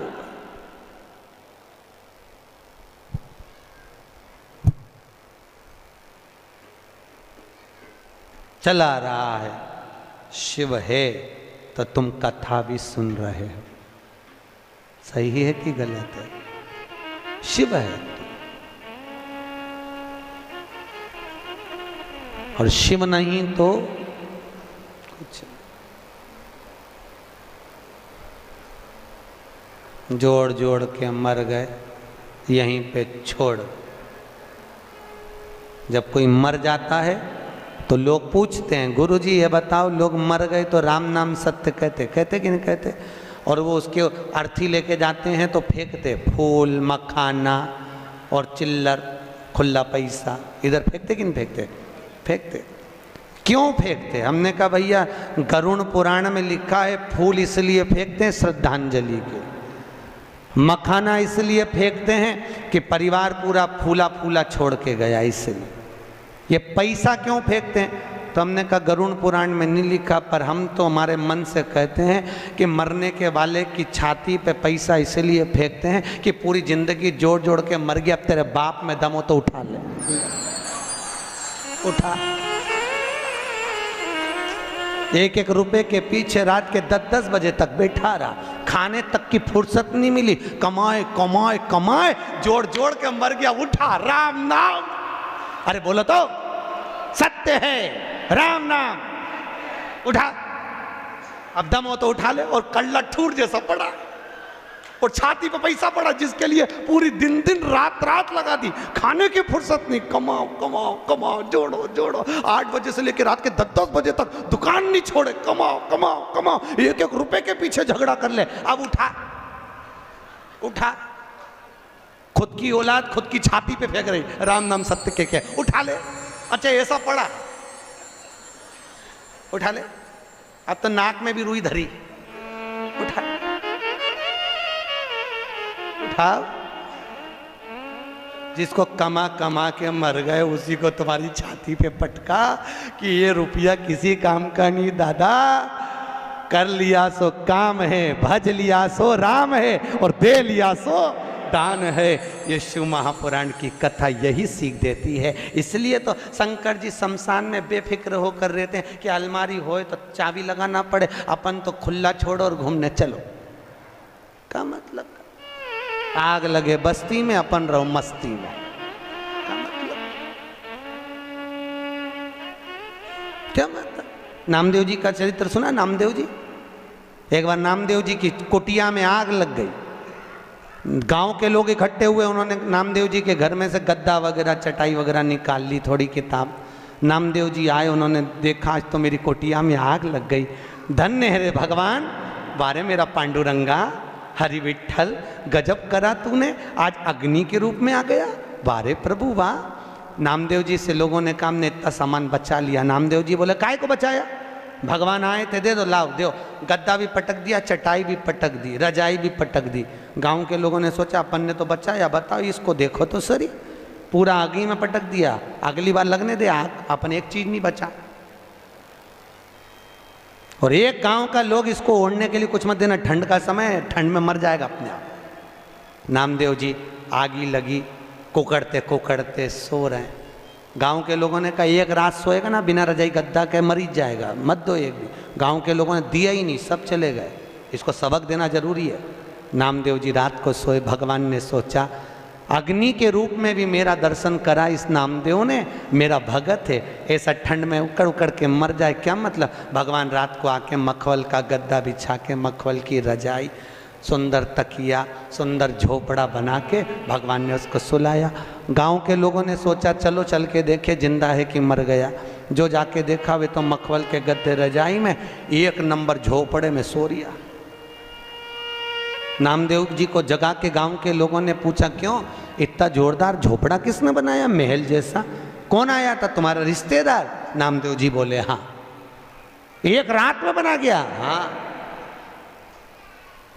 चला रहा है। शिव है तो तुम कथा भी सुन रहे हो। सही है कि गलत है? शिव है और शिव नहीं तो कुछ। जोड़ जोड़ के मर गए, यहीं पे छोड़। जब कोई मर जाता है तो लोग पूछते हैं, गुरुजी ये बताओ, लोग मर गए तो राम नाम सत्य कहते कि नहीं कहते? और वो उसके अर्थी लेके जाते हैं तो फेंकते, फूल मखाना और चिल्लर खुला पैसा इधर फेंकते कि नहीं फेंकते? फेंकते। क्यों फेंकते? हमने कहा भैया गरुड़ पुराण में लिखा है फूल इसलिए फेंकते हैं श्रद्धांजलि के, मखाना इसलिए फेंकते हैं कि परिवार पूरा फूला फूला छोड़ के गया, इसलिए। ये पैसा क्यों फेंकते हैं? तो हमने कहा गरुड़ पुराण में नहीं लिखा, पर हम तो हमारे मन से कहते हैं कि मरने के वाले की छाती पे पैसा इसलिए फेंकते हैं कि पूरी जिंदगी जोड़ जोड़ के मर गया, अब तेरे बाप में दम हो तो उठा ले, उठा। एक एक रुपए के पीछे रात के 10-10 बजे तक बैठा रहा, खाने तक की फुर्सत नहीं मिली, कमाए कमाए कमाए, जोड़ जोड़ के मर गया, उठा राम नाम। अरे बोलो तो सत्य है राम नाम, उठा। अब दम हो तो उठा ले। और कल्ला ठूर जैसा पड़ा और छाती पे पैसा पड़ा जिसके लिए पूरी दिन दिन रात रात लगा दी, खाने की फुर्सत नहीं, कमाओ कमाओ कमाओ, जोड़ो जोड़ो, 8 बजे से लेकर रात के 10-10 बजे तक दुकान नहीं छोड़े, कमाओ कमाओ कमाओ, एक एक रुपए के पीछे झगड़ा कर ले। अब उठा, उठा। खुद की औलाद खुद की छाती पे फेंक रही, राम नाम सत्य के क्या, उठा ले। अच्छा ऐसा पड़ा, उठा ले। अब तो नाक में भी रुई धरी, उठा, उठाओ। जिसको कमा कमा के मर गए उसी को तुम्हारी छाती पे पटका कि ये रुपया किसी काम का नहीं दादा, कर लिया सो काम है, भज लिया सो राम है, और दे लिया सो दान है। ये शिव महापुराण की कथा यही सीख देती है। इसलिए तो शंकर जी शमशान में बेफिक्र होकर रहते हैं कि अलमारी होए तो चाबी लगाना पड़े, अपन तो खुला छोड़ो और घूमने चलो। का मतलब आग लगे बस्ती में, अपन रहो मस्ती में, का मतलब क्या मतलब। नामदेव जी का चरित्र सुना? नामदेव जी, एक बार नामदेव जी की कुटिया में आग लग गई, गांव के लोग इकट्ठे हुए, उन्होंने नामदेव जी के घर में से गद्दा वगैरह चटाई वगैरह निकाल ली, थोड़ी किताब। नामदेव जी आए, उन्होंने देखा आज तो मेरी कुटिया में आग लग गई, धन्य है रे भगवान, बारे मेरा पांडुरंगा, हरि विठल, गजब करा तूने, आज अग्नि के रूप में आ गया, बारे प्रभु वाह। नामदेव जी से लोगों ने कहा हमने इतना सामान बचा लिया। नामदेव जी बोले काय को बचाया, भगवान आए थे, दे दो, लाओ दो। गद्दा भी पटक दिया, चटाई भी पटक दी, रजाई भी पटक दी। गांव के लोगों ने सोचा अपन ने तो बचाया, बताओ इसको देखो तो सही, पूरा आग में पटक दिया, अगली बार लगने दे आग, अपन एक चीज नहीं बचा। और एक गांव का लोग इसको ओढ़ने के लिए कुछ मत देना, ठंड का समय है, ठंड में मर जाएगा अपने आप। नामदेव जी आगी लगी, कुकड़ते कुकड़ते सो रहे हैं। गांव के लोगों ने कहा एक रात सोएगा ना बिना रजाई गद्दा के मर ही जाएगा, मत दो एक भी। गांव के लोगों ने दिया ही नहीं, सब चले गए, इसको सबक देना जरूरी है। नामदेव जी रात को सोए, भगवान ने सोचा अग्नि के रूप में भी मेरा दर्शन करा इस नामदेव ने, मेरा भगत है, ऐसा ठंड में उकड़ उकड़ के मर जाए क्या मतलब। भगवान रात को आके मखमल का गद्दा बिछा के, मखमल की रजाई, सुंदर तकिया, सुंदर झोपड़ा बना के भगवान ने उसको सुलाया। गांव के लोगों ने सोचा चलो चल के देखे जिंदा है कि मर गया। जो जाके देखा वे तो मखमल के गद्दे रजाई में, एक नंबर झोपड़े में सो रिया। नामदेव जी को जगा के गांव के लोगों ने पूछा क्यों इतना जोरदार झोपड़ा किसने बनाया, महल जैसा, कौन आया था, तुम्हारा रिश्तेदार? नामदेव जी बोले हाँ। एक रात में बना गया? हाँ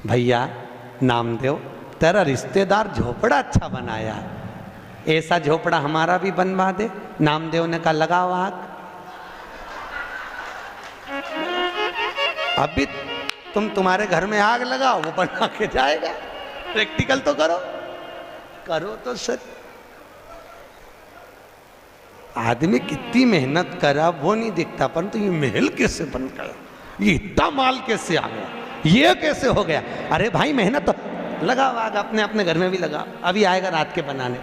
भैया नामदेव, तेरा रिश्तेदार झोपड़ा अच्छा बनाया, ऐसा झोपड़ा हमारा भी बनवा दे। नामदेव ने कहा लगाओ आग। अभी तुम्हारे घर में आग लगाओ, वो बना के जाएगा। प्रैक्टिकल तो करो, करो तो सर। आदमी कितनी मेहनत करा वो नहीं दिखता, परंतु ये महल कैसे बन गया, ये इतना माल कैसे आ गया, ये कैसे हो गया। अरे भाई मेहनत तो लगाओ आग, अपने अपने घर में भी लगाओ, अभी आएगा रात के बनाने,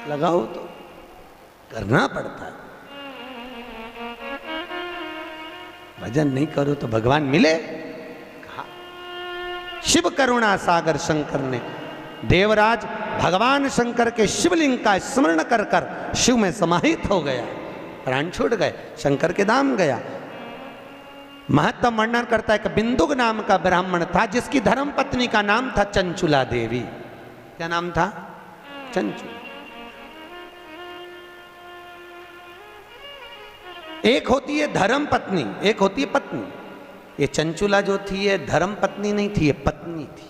लगाओ तो करना पड़ता है। भजन नहीं करो तो भगवान मिले कहा। शिव करुणा सागर शंकर ने, देवराज भगवान शंकर के शिवलिंग का स्मरण कर कर शिव में समाहित हो गया, प्राण छूट गए, शंकर के धाम गया। महत्व वर्णन करता है कि बिंदुक नाम का ब्राह्मण था जिसकी धर्म पत्नी का नाम था चंचुला देवी। क्या नाम था? चंचुला। एक होती है धर्म पत्नी, एक होती है पत्नी। ये चंचुला जो थी ये धर्म पत्नी नहीं थी, ये पत्नी थी।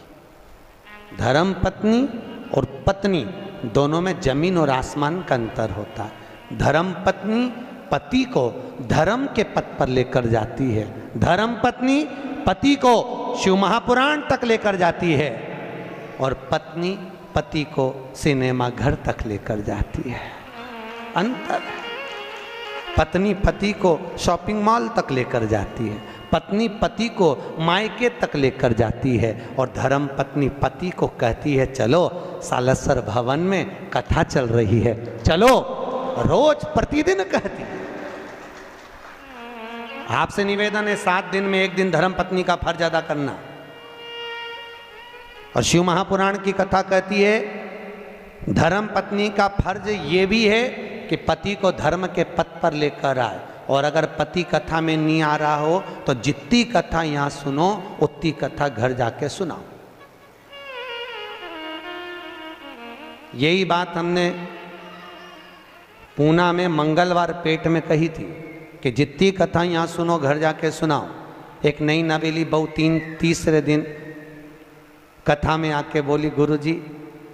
धर्म पत्नी और पत्नी दोनों में जमीन और आसमान का अंतर होता है। धर्म पत्नी पति को धर्म के पथ पर लेकर जाती है। धर्म पत्नी पति को शिव महापुराण तक लेकर जाती है और पत्नी पति को सिनेमा घर तक लेकर जाती है। अंतर है। पत्नी पति को शॉपिंग मॉल तक लेकर जाती है, पत्नी पति को मायके तक लेकर जाती है और धर्म पत्नी पति को कहती है चलो सालसर भवन में कथा चल रही है, चलो। रोज प्रतिदिन कहती है। आपसे निवेदन है 7 दिन में 1 दिन धर्म पत्नी का फर्ज अदा करना। और शिव महापुराण की कथा कहती है धर्म पत्नी का फर्ज ये भी है कि पति को धर्म के पथ पर लेकर आए, और अगर पति कथा में नहीं आ रहा हो तो जितनी कथा यहां सुनो उतनी कथा घर जाके सुनाओ। यही बात हमने पूना में मंगलवार पेट में कही थी कि जितनी कथा यहां सुनो घर जाके सुनाओ। एक नई नवेली बहू तीसरे दिन कथा में आके बोली गुरुजी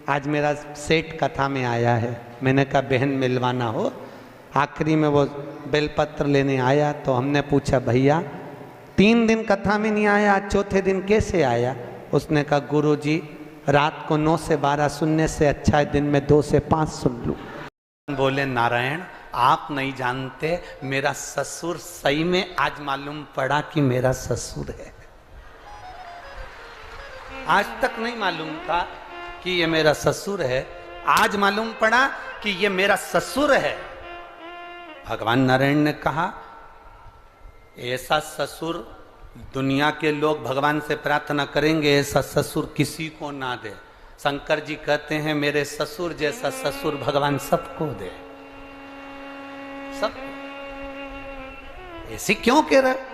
आज मेरा सेठ कथा में आया है। मैंने कहा बहन मिलवाना हो। आखिरी में वो बेलपत्र लेने आया तो हमने पूछा भैया 3 दिन कथा में नहीं आया, आज चौथे दिन कैसे आया? उसने कहा गुरुजी रात को 9 से 12 सुनने से अच्छा है दिन में 2 से 5 सुन लूं। बोले नारायण आप नहीं जानते मेरा ससुर सही में आज मालूम पड़ा कि मेरा ससुर है। आज तक नहीं मालूम था कि ये मेरा ससुर है, आज मालूम पड़ा कि ये मेरा ससुर है। भगवान नारायण ने कहा ऐसा ससुर दुनिया के लोग भगवान से प्रार्थना करेंगे ऐसा ससुर किसी को ना दे। शंकर जी कहते हैं मेरे ससुर जैसा ससुर भगवान सबको दे। सब ऐसे क्यों कह रहे?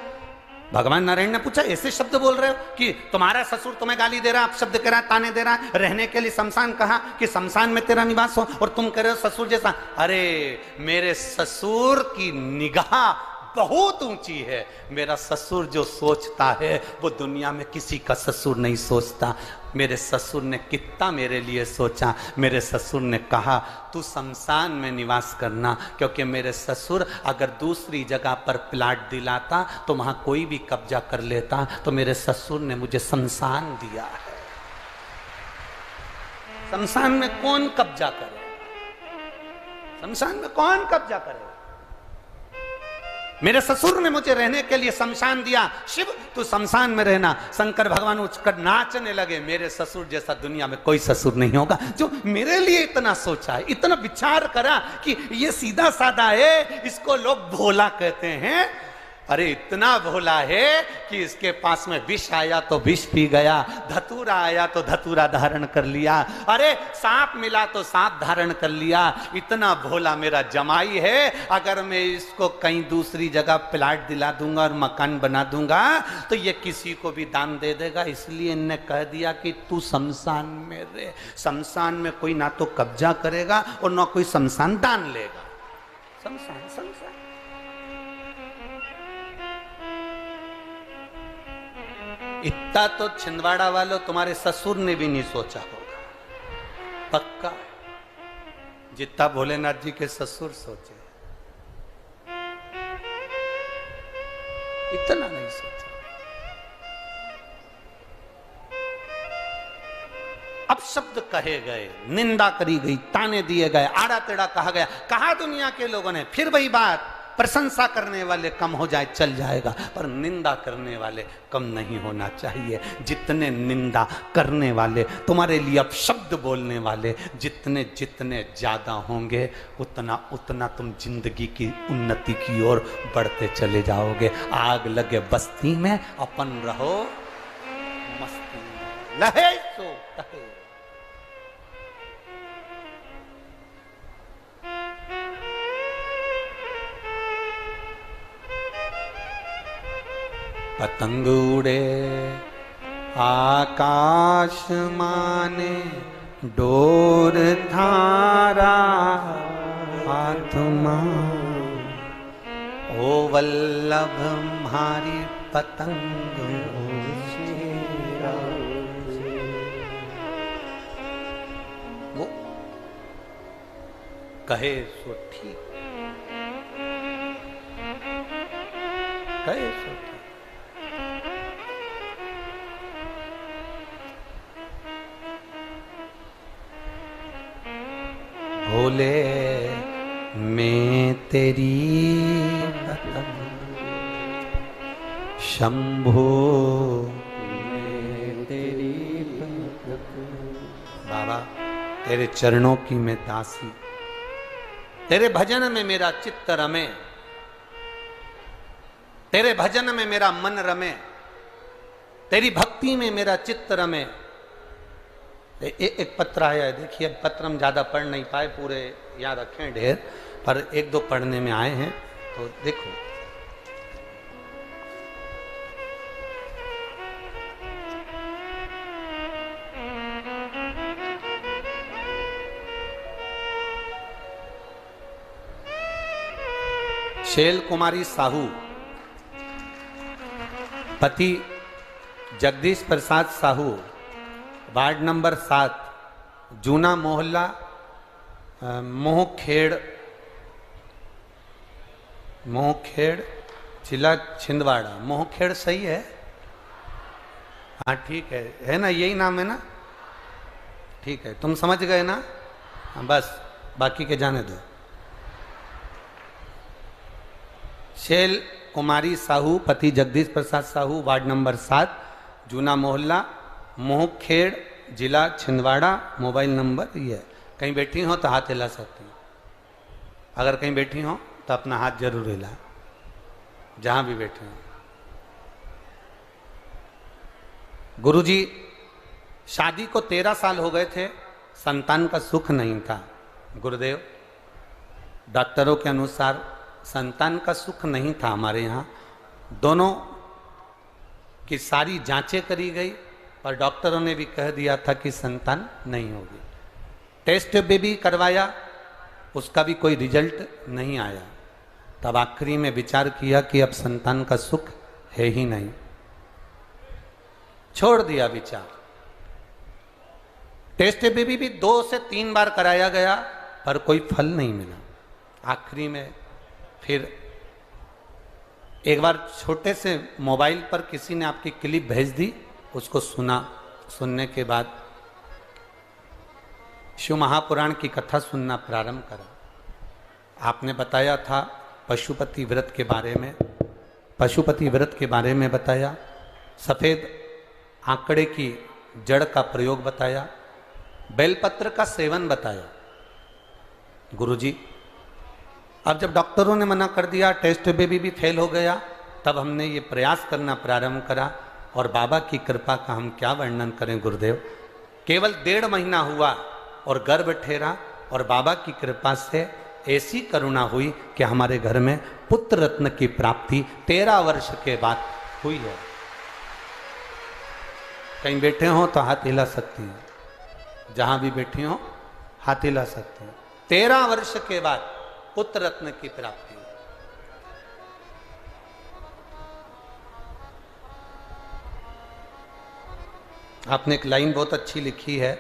भगवान नारायण ने पूछा ऐसे शब्द बोल रहे हो कि तुम्हारा ससुर तुम्हें गाली दे रहा, आप शब्द कह रहा, ताने दे रहा, रहने के लिए शमशान कहा कि शमशान में तेरा निवास हो और तुम कह रहे हो ससुर जैसा। अरे मेरे ससुर की निगाह बहुत ऊंची है। मेरा ससुर जो सोचता है वो दुनिया में किसी का ससुर नहीं सोचता। मेरे ससुर ने कितना मेरे लिए सोचा। मेरे ससुर ने कहा तू शमशान में निवास करना, क्योंकि मेरे ससुर अगर दूसरी जगह पर प्लाट दिलाता तो वहां कोई भी कब्जा कर लेता, तो मेरे ससुर ने मुझे शमशान दिया है। शमशान में कौन कब्जा करे? शमशान में कौन कब्जा करे? मेरे ससुर ने मुझे रहने के लिए शमशान दिया। शिव तू शमशान में रहना। शंकर भगवान उठकर नाचने लगे। मेरे ससुर जैसा दुनिया में कोई ससुर नहीं होगा जो मेरे लिए इतना सोचा है, इतना विचार करा कि ये सीधा साधा है, इसको लोग भोला कहते हैं। अरे इतना भोला है कि इसके पास में विष आया तो विष पी गया, धतूरा आया तो धतूरा धारण कर लिया, अरे सांप मिला तो सांप धारण कर लिया। इतना भोला मेरा जमाई है। अगर मैं इसको कहीं दूसरी जगह प्लाट दिला दूंगा और मकान बना दूंगा तो ये किसी को भी दान दे देगा। इसलिए इनने कह दिया कि तू शमशान में रहे। शमशान में कोई ना तो कब्जा करेगा और ना कोई शमशान दान लेगा। शमशान शमशान इतना तो छिंदवाड़ा वालों तुम्हारे ससुर ने भी नहीं सोचा होगा, पक्का। जितना भोलेनाथ जी के ससुर सोचे, इतना नहीं सोचा। अब शब्द कहे गए, निंदा करी गई, ताने दिए गए, आड़ा टेढ़ा कहा गया। कहा दुनिया के लोगों ने, फिर वही बात, प्रशंसा करने वाले कम हो जाए चल जाएगा, पर निंदा करने वाले कम नहीं होना चाहिए। जितने निंदा करने वाले, तुम्हारे लिए अपशब्द बोलने वाले जितने जितने ज्यादा होंगे, उतना उतना तुम जिंदगी की उन्नति की ओर बढ़ते चले जाओगे। आग लगे बस्ती में, अपन रहो मस्ती में, लहे सो कहे। पतंग उड़े आकाश माने, डोर थारा हाथ मां। ओ वल्लभ म्हारी पतंग वो कहे सो ठीक। है सो तो। भोले मैं तेरी पतंग, शंभो मैं तेरी पतंग। बाबा तेरे चरणों की मैं दासी, तेरे भजन में मेरा चित्त रमे, तेरे भजन में मेरा मन रमे, तेरी भक्ति में मेरा चित्त रमे। एक पत्र आया है, देखिए पत्र हम ज़्यादा पढ़ नहीं पाए, पूरे यहाँ रखे हैं ढेर, पर एक दो पढ़ने में आए हैं, तो देखो। शैल कुमारी साहू, पति जगदीश प्रसाद साहू, वार्ड नंबर 7, जूना मोहल्ला, मोहखेड़, जिला छिंदवाड़ा। मोहखेड़ सही है? हाँ ठीक है ना, यही नाम है ना? ठीक है, तुम समझ गए ना? हाँ बस, बाकी के जाने दो। शैल कुमारी साहू, पति जगदीश प्रसाद साहू, वार्ड नंबर 7, जूना मोहल्ला, मोहखेड़, जिला छिंदवाड़ा। मोबाइल नंबर ये है। कहीं बैठी हो तो हाथ हिला सकती हो, अगर कहीं बैठी हो तो अपना हाथ जरूर हिला, जहां भी बैठे हो। गुरुजी, शादी को 13 साल हो गए थे, संतान का सुख नहीं था। गुरुदेव, डॉक्टरों के अनुसार संतान का सुख नहीं था हमारे यहाँ। दोनों की सारी जांचें करी गई, पर डॉक्टरों ने भी कह दिया था कि संतान नहीं होगी। टेस्ट भी करवाया, उसका भी कोई रिजल्ट नहीं आया। तब आखिरी में विचार किया कि अब संतान का सुख है ही नहीं, छोड़ दिया विचार। टेस्ट बेबी भी 2 से 3 बार कराया गया, पर कोई फल नहीं मिला। आखिरी में फिर एक बार छोटे से मोबाइल पर किसी ने आपकी क्लिप भेज दी, उसको सुना। सुनने के बाद शिव महापुराण की कथा सुनना प्रारंभ करा। आपने बताया था पशुपति व्रत के बारे में, पशुपति व्रत के बारे में बताया, सफ़ेद आंकड़े की जड़ का प्रयोग बताया, बेलपत्र का सेवन बताया। गुरुजी, अब जब डॉक्टरों ने मना कर दिया, टेस्ट बेबी भी फेल हो गया, तब हमने ये प्रयास करना प्रारंभ करा। और बाबा की कृपा का हम क्या वर्णन करें गुरुदेव। केवल 1.5 महीना हुआ और गर्भ ठहरा, और बाबा की कृपा से ऐसी करुणा हुई कि हमारे घर में पुत्र रत्न की प्राप्ति 13 वर्ष के बाद हुई है। कहीं बैठे हो तो हाथ हिला सकती हैं, जहां भी बैठी हो हाथ हिला सकती हैं। 13 वर्ष के बाद पुत्र रत्न की प्राप्ति। आपने एक लाइन बहुत अच्छी लिखी है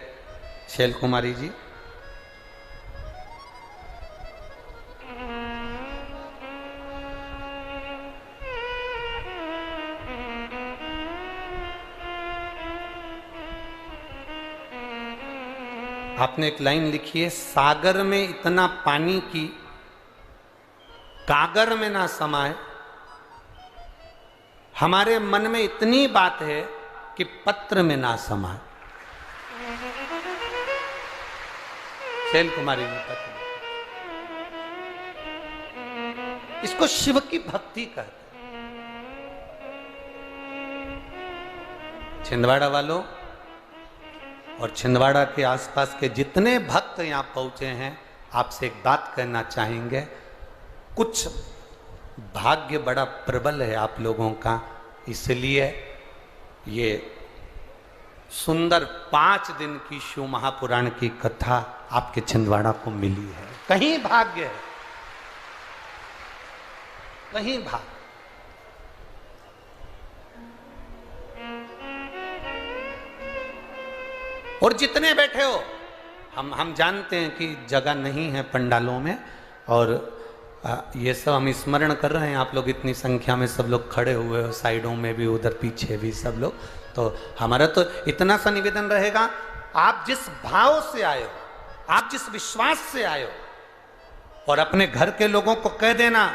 शैल कुमारी जी। आपने एक लाइन लिखी है, सागर में इतना पानी की कागर में ना समाए, हमारे मन में इतनी बात है कि पत्र में ना समाए। शैल कुमारी जी पत्र, इसको शिव की भक्ति कहते हैं। छिंदवाड़ा वालों और छिंदवाड़ा के आसपास के जितने भक्त यहां पहुंचे हैं, आपसे एक बात कहना चाहेंगे। कुछ भाग्य बड़ा प्रबल है आप लोगों का, इसलिए ये सुंदर 5 दिन की शिव महापुराण की कथा आपके छिंदवाड़ा को मिली है। कहीं भाग्य है, कहीं भाग्य। और जितने बैठे हो, हम जानते हैं कि जगह नहीं है पंडालों में, और ये सब हम स्मरण कर रहे हैं, आप लोग इतनी संख्या में सब लोग खड़े हुए हो, साइडों में भी, उधर पीछे भी सब लोग, तो हमारा तो इतना सा निवेदन रहेगा, आप जिस भाव से आए हो, आप जिस विश्वास से आए हो, और अपने घर के लोगों को कह देना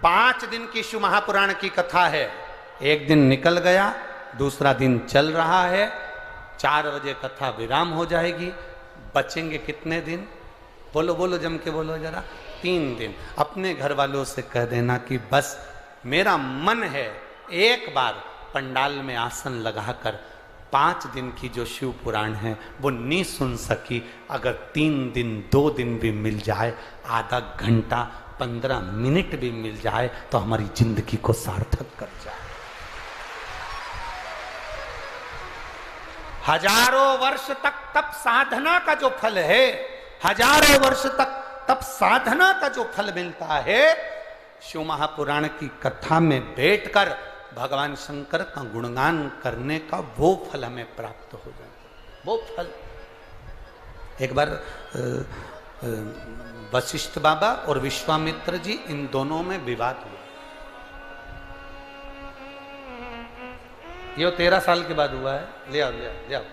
5 दिन की शिव महापुराण की कथा है, एक दिन निकल गया, दूसरा दिन चल रहा है, 4 बजे कथा विराम हो जाएगी, बचेंगे कितने दिन? बोलो बोलो, जम के बोलो जरा। 3 दिन। अपने घर वालों से कह देना कि बस मेरा मन है एक बार पंडाल में आसन लगाकर 5 दिन की जो शिव पुराण है वो नहीं सुन सकी, अगर 3 दिन 2 दिन भी मिल जाए, आधा घंटा 15 मिनट भी मिल जाए, तो हमारी जिंदगी को सार्थक कर जाए। हजारों वर्ष तक तप साधना का जो फल है, हजारों वर्ष तक तप साधना का जो फल मिलता है, शिव महापुराण की कथा में बैठकर भगवान शंकर का गुणगान करने का वो फल हमें प्राप्त हो जाए। वो फल एक बार वशिष्ठ बाबा और विश्वामित्र जी, इन दोनों में विवाद हुआ। ये 13 साल के बाद हुआ है। ले आओ ले आओ ले आओ।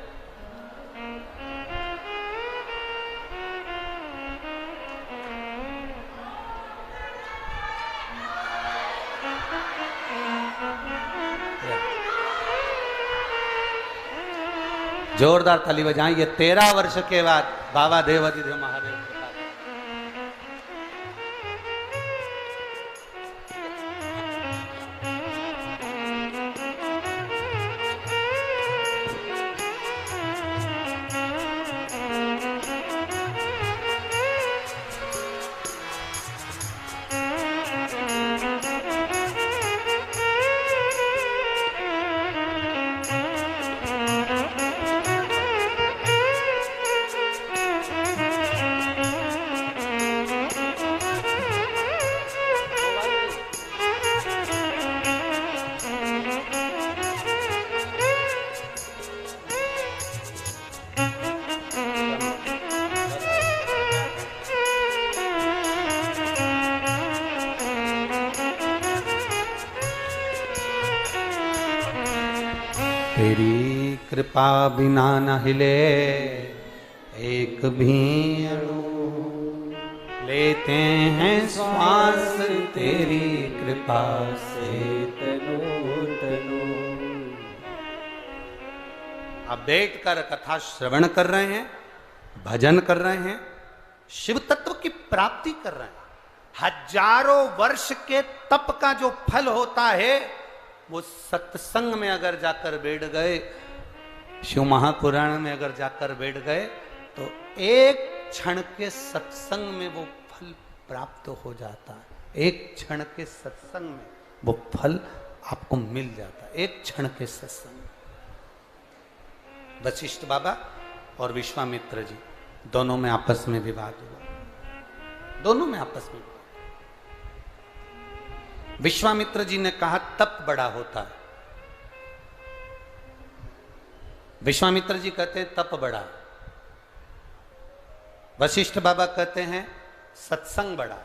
जोरदार ताली बजाएं। ये 13 वर्ष के बाद बाबा देवाधिदेव महादेव के पास। तेरी कृपा बिना न हिले एक भी अणु, लेते हैं श्वास तेरी कृपा से तनो तनो। अब बैठकर कथा श्रवण कर रहे हैं, भजन कर रहे हैं, शिव तत्व की प्राप्ति कर रहे हैं। हजारों वर्ष के तप का जो फल होता है, वो सत्संग में अगर जाकर बैठ गए, शिव महापुराण में अगर जाकर बैठ गए, तो एक क्षण के सत्संग में वो फल प्राप्त हो जाता है। एक क्षण के सत्संग में वो फल आपको मिल जाता है, एक क्षण के सत्संग में। वशिष्ठ बाबा और विश्वामित्र जी दोनों में आपस में विवाद हुआ। दोनों में आपस में। विश्वामित्र जी ने कहा तप बड़ा होता है। विश्वामित्र जी कहते हैं तप बड़ा। वशिष्ठ बाबा कहते हैं सत्संग बड़ा।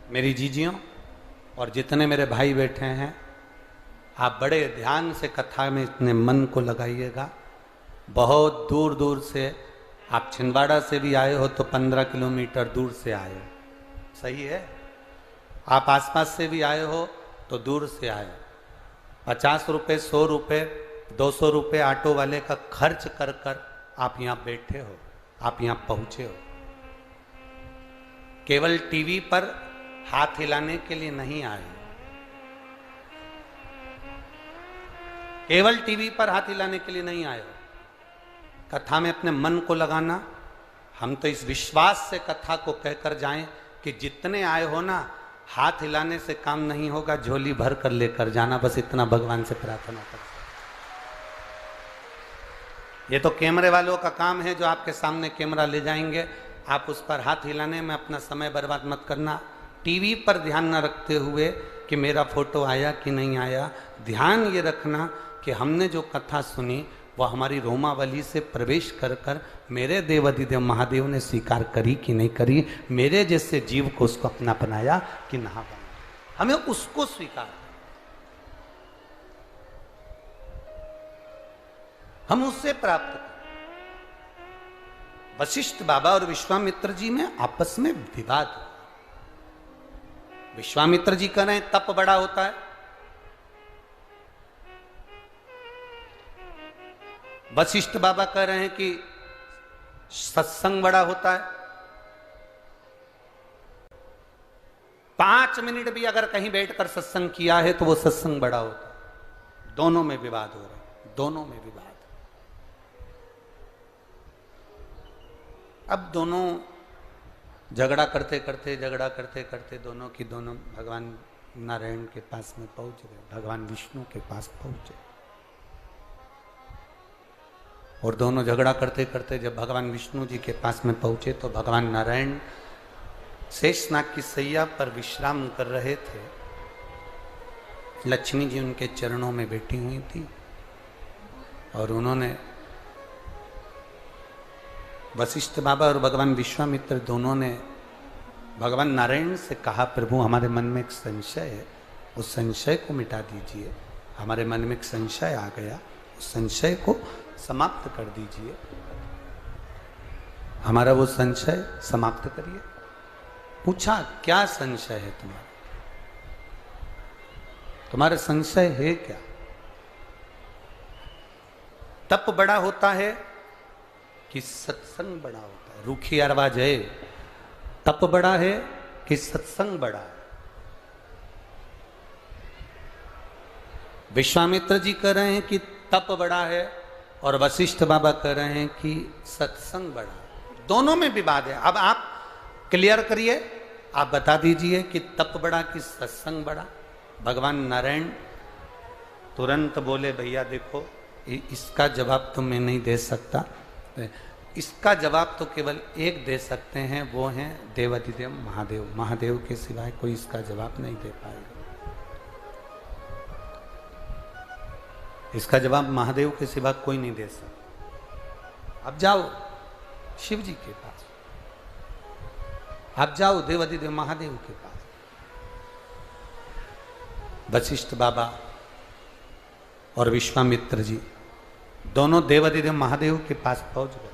मेरी जीजियों और जितने मेरे भाई बैठे हैं, आप बड़े ध्यान से कथा में इतने मन को लगाइएगा। बहुत दूर दूर से आप छिंदवाड़ा से भी आए हो तो 15 किलोमीटर दूर से आए हो, सही है। आप आसपास से भी आए हो तो दूर से आए हो। 50 रुपये, 100 रुपये, 200 रुपये ऑटो वाले का खर्च कर कर आप यहाँ बैठे हो, आप यहाँ पहुँचे हो। केवल टीवी पर हाथ हिलाने के लिए नहीं आए, केवल टीवी पर हाथ हिलाने के लिए नहीं आए हो। कथा में अपने मन को लगाना। हम तो इस विश्वास से कथा को कहकर जाएं कि जितने आए हो ना, हाथ हिलाने से काम नहीं होगा, झोली भर कर लेकर जाना, बस इतना भगवान से प्रार्थना कर। ये तो कैमरे वालों का काम है, जो आपके सामने कैमरा ले जाएंगे, आप उस पर हाथ हिलाने में अपना समय बर्बाद मत करना। टीवी पर ध्यान न रखते हुए कि मेरा फोटो आया कि नहीं आया, ध्यान ये रखना कि हमने जो कथा सुनी वो हमारी रोमावली से प्रवेश कर कर मेरे देवाधिदेव महादेव ने स्वीकार करी कि नहीं करी, मेरे जैसे जीव को उसको अपना बनाया कि नहा बनाया, हमें उसको स्वीकार, हम उससे प्राप्त करें। वशिष्ठ बाबा और विश्वामित्र जी में आपस में विवाद हुआ। विश्वामित्र जी कह रहे हैं तप बड़ा होता है, वशिष्ठ बाबा कह रहे हैं कि सत्संग बड़ा होता है। 5 मिनट भी अगर कहीं बैठकर सत्संग किया है तो वो सत्संग बड़ा होता है। दोनों में विवाद हो रहा है, दोनों में विवाद। अब दोनों झगड़ा करते करते दोनों की दोनों भगवान नारायण के पास में पहुंच गए, भगवान विष्णु के पास पहुंचे। और दोनों झगड़ा करते करते जब भगवान विष्णु जी के पास में पहुंचे तो भगवान नारायण शेषनाग की सैया पर विश्राम कर रहे थे। लक्ष्मी जी उनके चरणों में बैठी हुई थी और उन्होंने वशिष्ठ बाबा और भगवान विश्वामित्र दोनों ने भगवान नारायण से कहा, प्रभु हमारे मन में एक संशय है, उस संशय को मिटा दीजिए। हमारे मन में एक संशय आ गया, उस संशय को समाप्त कर दीजिए, हमारा वो संशय समाप्त करिए। पूछा क्या संशय है तुम्हारा, तुम्हारा संशय है क्या? तप बड़ा होता है कि सत्संग बड़ा होता है? रूखी आवाज है, तप बड़ा है कि सत्संग बड़ा है? विश्वामित्र जी कह रहे हैं कि तप बड़ा है और वशिष्ठ बाबा कह रहे हैं कि सत्संग बड़ा है। दोनों में विवाद है। अब आप क्लियर करिए, आप बता दीजिए कि तप बड़ा कि सत्संग बड़ा? भगवान नारायण तुरंत बोले, भैया देखो इसका जवाब तो मैं नहीं दे सकता, इसका जवाब तो केवल एक दे सकते हैं, वो हैं देवाधिदेव महादेव। महादेव के सिवाय कोई इसका जवाब नहीं दे पाएगा। इसका जवाब महादेव के सिवा कोई नहीं दे सकता। अब जाओ शिव जी के पास, आप जाओ देवाधिदेव महादेव के पास। वशिष्ठ बाबा और विश्वामित्र जी दोनों देवाधिदेव महादेव के पास पहुंच गए।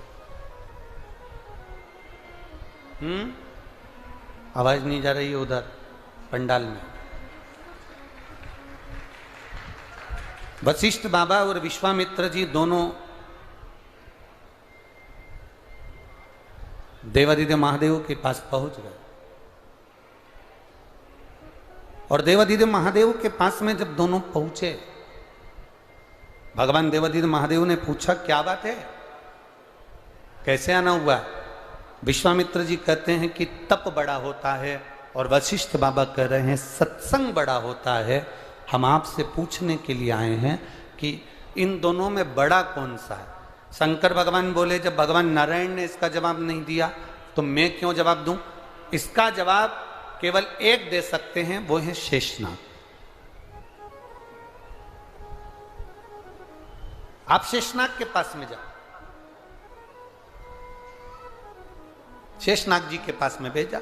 आवाज नहीं जा रही है उधर पंडाल में। वशिष्ठ बाबा और विश्वामित्र जी दोनों देवाधिदेव महादेव के पास पहुंच गए और देवाधिदेव महादेव के पास में जब दोनों पहुंचे, भगवान देवाधिदेव महादेव ने पूछा क्या बात है, कैसे आना हुआ? विश्वामित्र जी कहते हैं कि तप बड़ा होता है और वशिष्ठ बाबा कह रहे हैं सत्संग बड़ा होता है। हम आपसे पूछने के लिए आए हैं कि इन दोनों में बड़ा कौन सा है? शंकर भगवान बोले, जब भगवान नारायण ने इसका जवाब नहीं दिया तो मैं क्यों जवाब दूं? इसका जवाब केवल एक दे सकते हैं, वो है शेषनाग। आप शेषनाग के पास में जाओ। शेषनाग जी के पास में भेजा।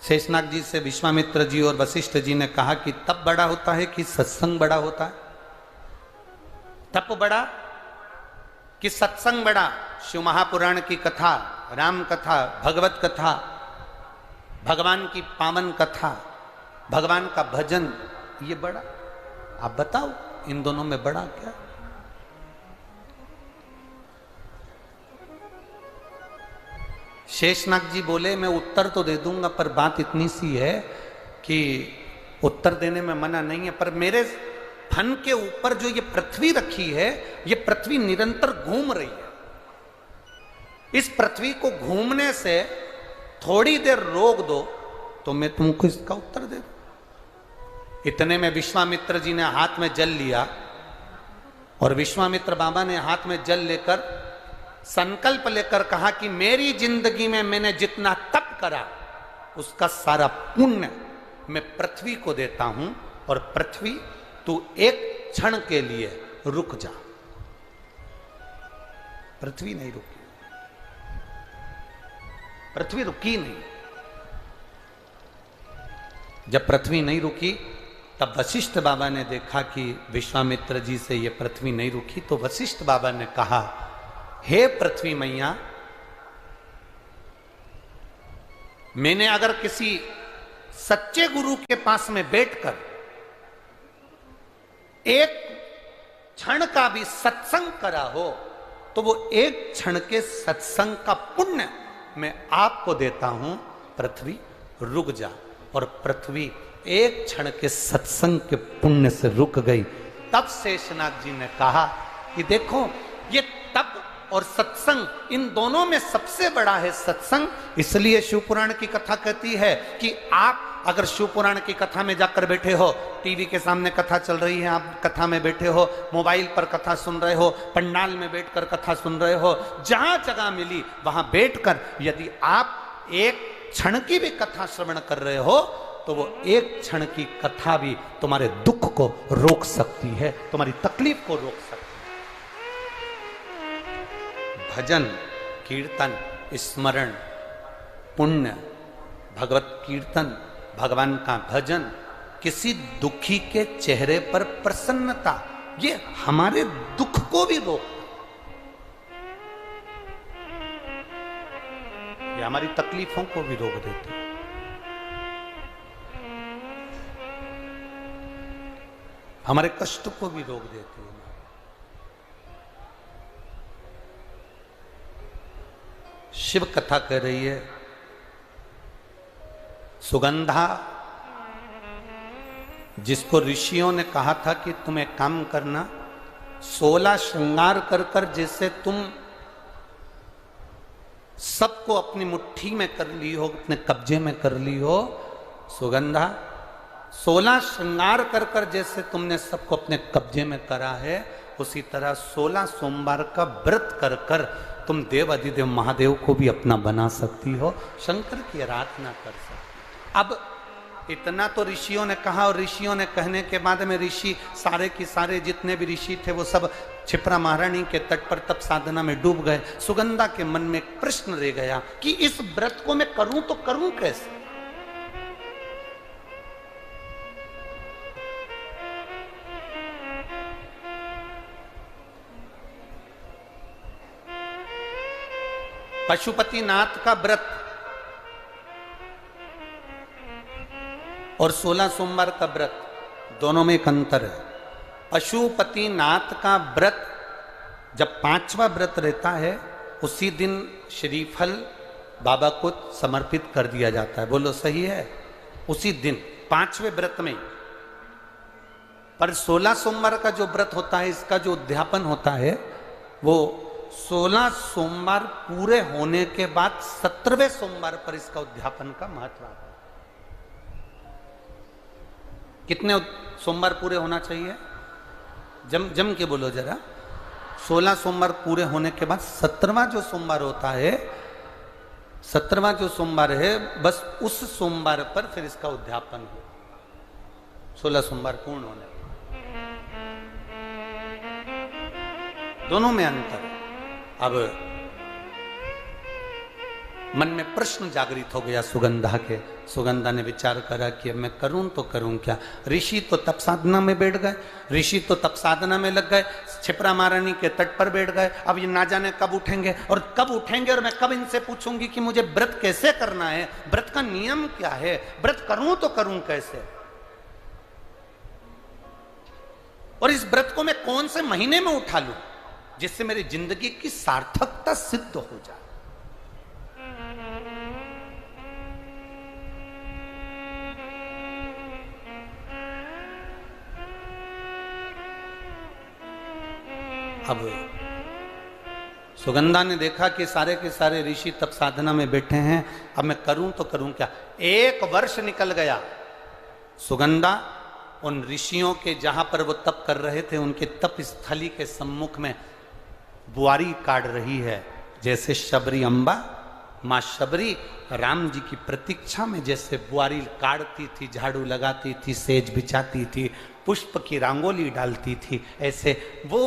शेषनाग जी से विश्वामित्र जी और वशिष्ठ जी ने कहा कि तप बड़ा होता है कि सत्संग बड़ा होता है? तप बड़ा कि सत्संग बड़ा? शिव महापुराण की कथा, राम कथा, भगवत कथा, भगवान की पावन कथा, भगवान का भजन, ये बड़ा? आप बताओ इन दोनों में बड़ा क्या? शेषनाग जी बोले, मैं उत्तर तो दे दूंगा पर बात इतनी सी है कि उत्तर देने में मना नहीं है, पर मेरे फन के ऊपर जो ये पृथ्वी रखी है, ये पृथ्वी निरंतर घूम रही है। इस पृथ्वी को घूमने से थोड़ी देर रोक दो तो मैं तुमको इसका उत्तर दे दूं। इतने में विश्वामित्र जी ने हाथ में जल लिया और विश्वामित्र बाबा ने हाथ में जल लेकर संकल्प लेकर कहा कि मेरी जिंदगी में मैंने जितना तप करा उसका सारा पुण्य मैं पृथ्वी को देता हूं, और पृथ्वी तू एक क्षण के लिए रुक जा। पृथ्वी नहीं रुकी, पृथ्वी रुकी नहीं। जब पृथ्वी नहीं रुकी तब वशिष्ठ बाबा ने देखा कि विश्वामित्र जी से ये पृथ्वी नहीं रुकी, तो वशिष्ठ बाबा ने कहा, हे पृथ्वी मैया, मैंने अगर किसी सच्चे गुरु के पास में बैठकर एक क्षण का भी सत्संग करा हो तो वो एक क्षण के सत्संग का पुण्य मैं आपको देता हूं, पृथ्वी रुक जा। और पृथ्वी एक क्षण के सत्संग के पुण्य से रुक गई। तब शेषनाग जी ने कहा कि देखो, ये तप और सत्संग, इन दोनों में सबसे बड़ा है सत्संग। इसलिए शिवपुराण की कथा कहती है कि आप अगर शिवपुराण की कथा में जाकर बैठे हो, टीवी के सामने कथा चल रही है, आप कथा में बैठे हो, मोबाइल पर कथा सुन रहे हो, पंडाल में बैठकर कथा सुन रहे हो, जहां जगह मिली वहां बैठकर यदि आप एक क्षण की भी कथा श्रवण कर रहे हो तो वो एक क्षण की कथा भी तुम्हारे दुख को रोक सकती है, तुम्हारी तकलीफ को रोक सकती है। भजन, कीर्तन, स्मरण, पुण्य, भगवत कीर्तन, भगवान का भजन, किसी दुखी के चेहरे पर प्रसन्नता, ये हमारे दुख को भी रोक, ये हमारी तकलीफों को भी रोक देती है। हमारे कष्ट को भी रोक देती है। शिव कथा कह रही है, सुगंधा, जिसको ऋषियों ने कहा था कि तुम एक काम करना, 16 श्रृंगार कर कर जैसे तुम सबको अपनी मुट्ठी में कर ली हो, अपने कब्जे में कर ली हो, सुगंधा 16 श्रृंगार कर कर जैसे तुमने सबको अपने कब्जे में करा है, उसी तरह 16 सोमवार का व्रत कर कर तुम देव अधिदेव महादेव को भी अपना बना सकती हो, शंकर की आराधना कर सकती। अब इतना तो ऋषियों ने कहा, और ऋषियों ने कहने के बाद में ऋषि सारे की सारे जितने भी ऋषि थे वो सब क्षिप्रा महारानी के तट पर तप साधना में डूब गए। सुगंधा के मन में एक प्रश्न रह गया कि इस व्रत को मैं करूं तो करूं कैसे। पशुपतिनाथ का व्रत और 16 सोमवार का व्रत, दोनों में एक अंतर है। पशुपतिनाथ का व्रत जब 5वां व्रत रहता है, उसी दिन श्रीफल बाबा को समर्पित कर दिया जाता है। बोलो सही है? उसी दिन 5वें व्रत में। पर 16 सोमवार का जो व्रत होता है, इसका जो उद्यापन होता है, वो 16 सोमवार पूरे होने के बाद 17वें सोमवार पर इसका उद्यापन का महत्व आता है। कितने सोमवार पूरे होना चाहिए? जम के बोलो जरा। 16 सोमवार पूरे होने के बाद 17वां जो सोमवार होता है, 17वां जो सोमवार है, बस उस सोमवार पर फिर इसका उद्यापन हो। 16 सोमवार पूर्ण होने, दोनों में अंतर। अब मन में प्रश्न जागृत हो गया सुगंधा के। सुगंधा ने विचार करा कि अब मैं करूं तो करूं क्या। ऋषि तो तप साधना में बैठ गए, ऋषि तो तप साधना में लग गए, क्षिप्रा महारानी के तट पर बैठ गए। अब ये ना जाने कब उठेंगे और कब उठेंगे, और मैं कब इनसे पूछूंगी कि मुझे व्रत कैसे करना है, व्रत का नियम क्या है, व्रत करूं तो करूं कैसे, और इस व्रत को मैं कौन से महीने में उठा लूं जिससे मेरी जिंदगी की सार्थकता सिद्ध हो जाए। अब सुगंधा ने देखा कि सारे के सारे ऋषि तप साधना में बैठे हैं, अब मैं करूं तो करूं क्या। 1 वर्ष निकल गया। सुगंधा उन ऋषियों के जहां पर वो तप कर रहे थे, उनके तप स्थली के सम्मुख में बुआरी काट रही है। जैसे शबरी अम्बा, माँ शबरी राम जी की प्रतीक्षा में जैसे बुआरी काटती थी, झाड़ू लगाती थी, सेज बिछाती थी, पुष्प की रंगोली डालती थी, ऐसे वो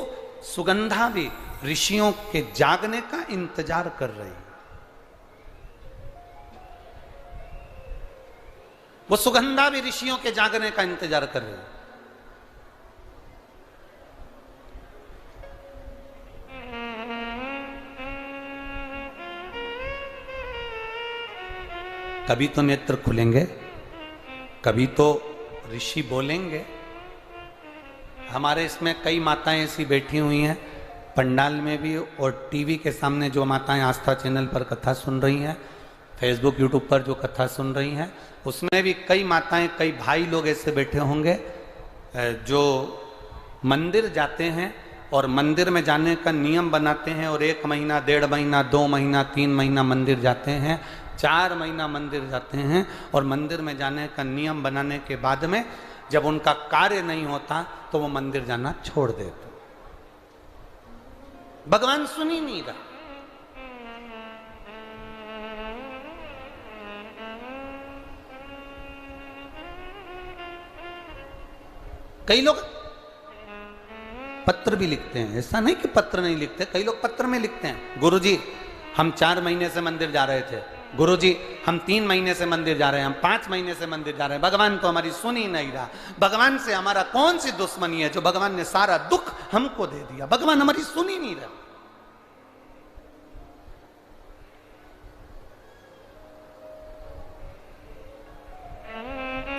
सुगंधा भी ऋषियों के जागने का इंतजार कर रही है। वो सुगंधा भी ऋषियों के जागने का इंतजार कर रही है। कभी तो नेत्र खुलेंगे, कभी तो ऋषि बोलेंगे। हमारे इसमें कई माताएं ऐसी बैठी हुई हैं, पंडाल में भी और टीवी के सामने जो माताएं आस्था चैनल पर कथा सुन रही हैं, फेसबुक यूट्यूब पर जो कथा सुन रही हैं, उसमें भी कई माताएं, कई भाई लोग ऐसे बैठे होंगे जो मंदिर जाते हैं और मंदिर में जाने का नियम बनाते हैं और 1 महीना, 1.5 महीना, 2 महीना, 3 महीना मंदिर जाते हैं, 4 महीना मंदिर जाते हैं और मंदिर में जाने का नियम बनाने के बाद में जब उनका कार्य नहीं होता तो वो मंदिर जाना छोड़ देते। भगवान सुन ही नहीं रहा। कई लोग पत्र भी लिखते हैं, ऐसा नहीं कि पत्र नहीं लिखते, कई लोग पत्र में लिखते हैं, गुरुजी हम 4 महीने से मंदिर जा रहे थे, गुरुजी हम 3 महीने से मंदिर जा रहे हैं, हम 5 महीने से मंदिर जा रहे हैं, भगवान तो हमारी सुन ही नहीं रहा। भगवान से हमारा कौन सी दुश्मनी है जो भगवान ने सारा दुख हमको दे दिया, भगवान हमारी सुन ही नहीं रहा।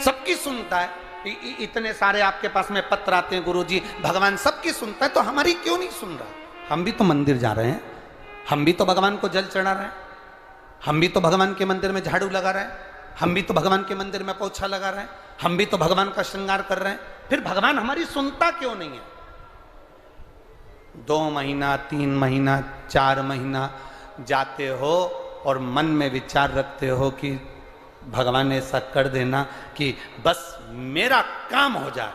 सबकी सुनता है, इतने सारे आपके पास में पत्र आते हैं, गुरुजी भगवान सबकी सुनता है तो हमारी क्यों नहीं सुन रहा? हम भी तो मंदिर जा रहे हैं, हम भी तो भगवान को जल चढ़ा रहे हैं, हम भी तो भगवान के मंदिर में झाड़ू लगा रहे हैं, हम भी तो भगवान के मंदिर में पोछा लगा रहे हैं, हम भी तो भगवान का श्रृंगार कर रहे हैं, फिर भगवान हमारी सुनता क्यों नहीं है? 2 महीना, 3 महीना, 4 महीना जाते हो और मन में विचार रखते हो कि भगवान ऐसा कर देना कि बस मेरा काम हो जाए।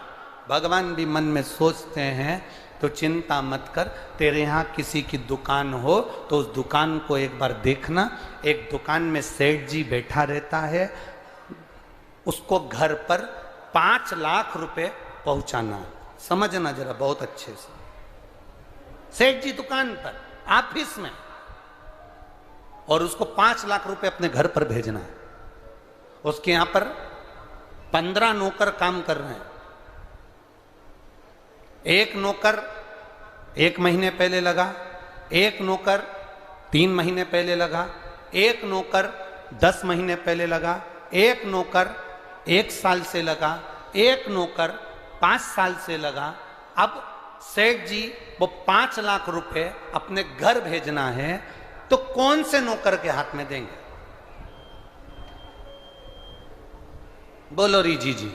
भगवान भी मन में सोचते हैं तो चिंता मत कर, तेरे यहाँ किसी की दुकान हो तो उस दुकान को एक बार देखना। एक दुकान में सेठ जी बैठा रहता है, उसको घर पर 5 लाख रुपए पहुंचाना। समझना जरा बहुत अच्छे से, सेठ जी दुकान पर, ऑफिस में, और उसको 5 लाख रुपए अपने घर पर भेजना है। उसके यहां पर 15 नौकर काम कर रहे हैं। एक नौकर 1 महीने पहले लगा, एक नौकर 3 महीने पहले लगा, एक नौकर 10 महीने पहले लगा, एक नौकर 1 साल से लगा, एक नौकर 5 साल से लगा। अब सेठ जी वो 5 लाख रुपए अपने घर भेजना है तो कौन से नौकर के हाथ में देंगे? बोलो रीजी जी।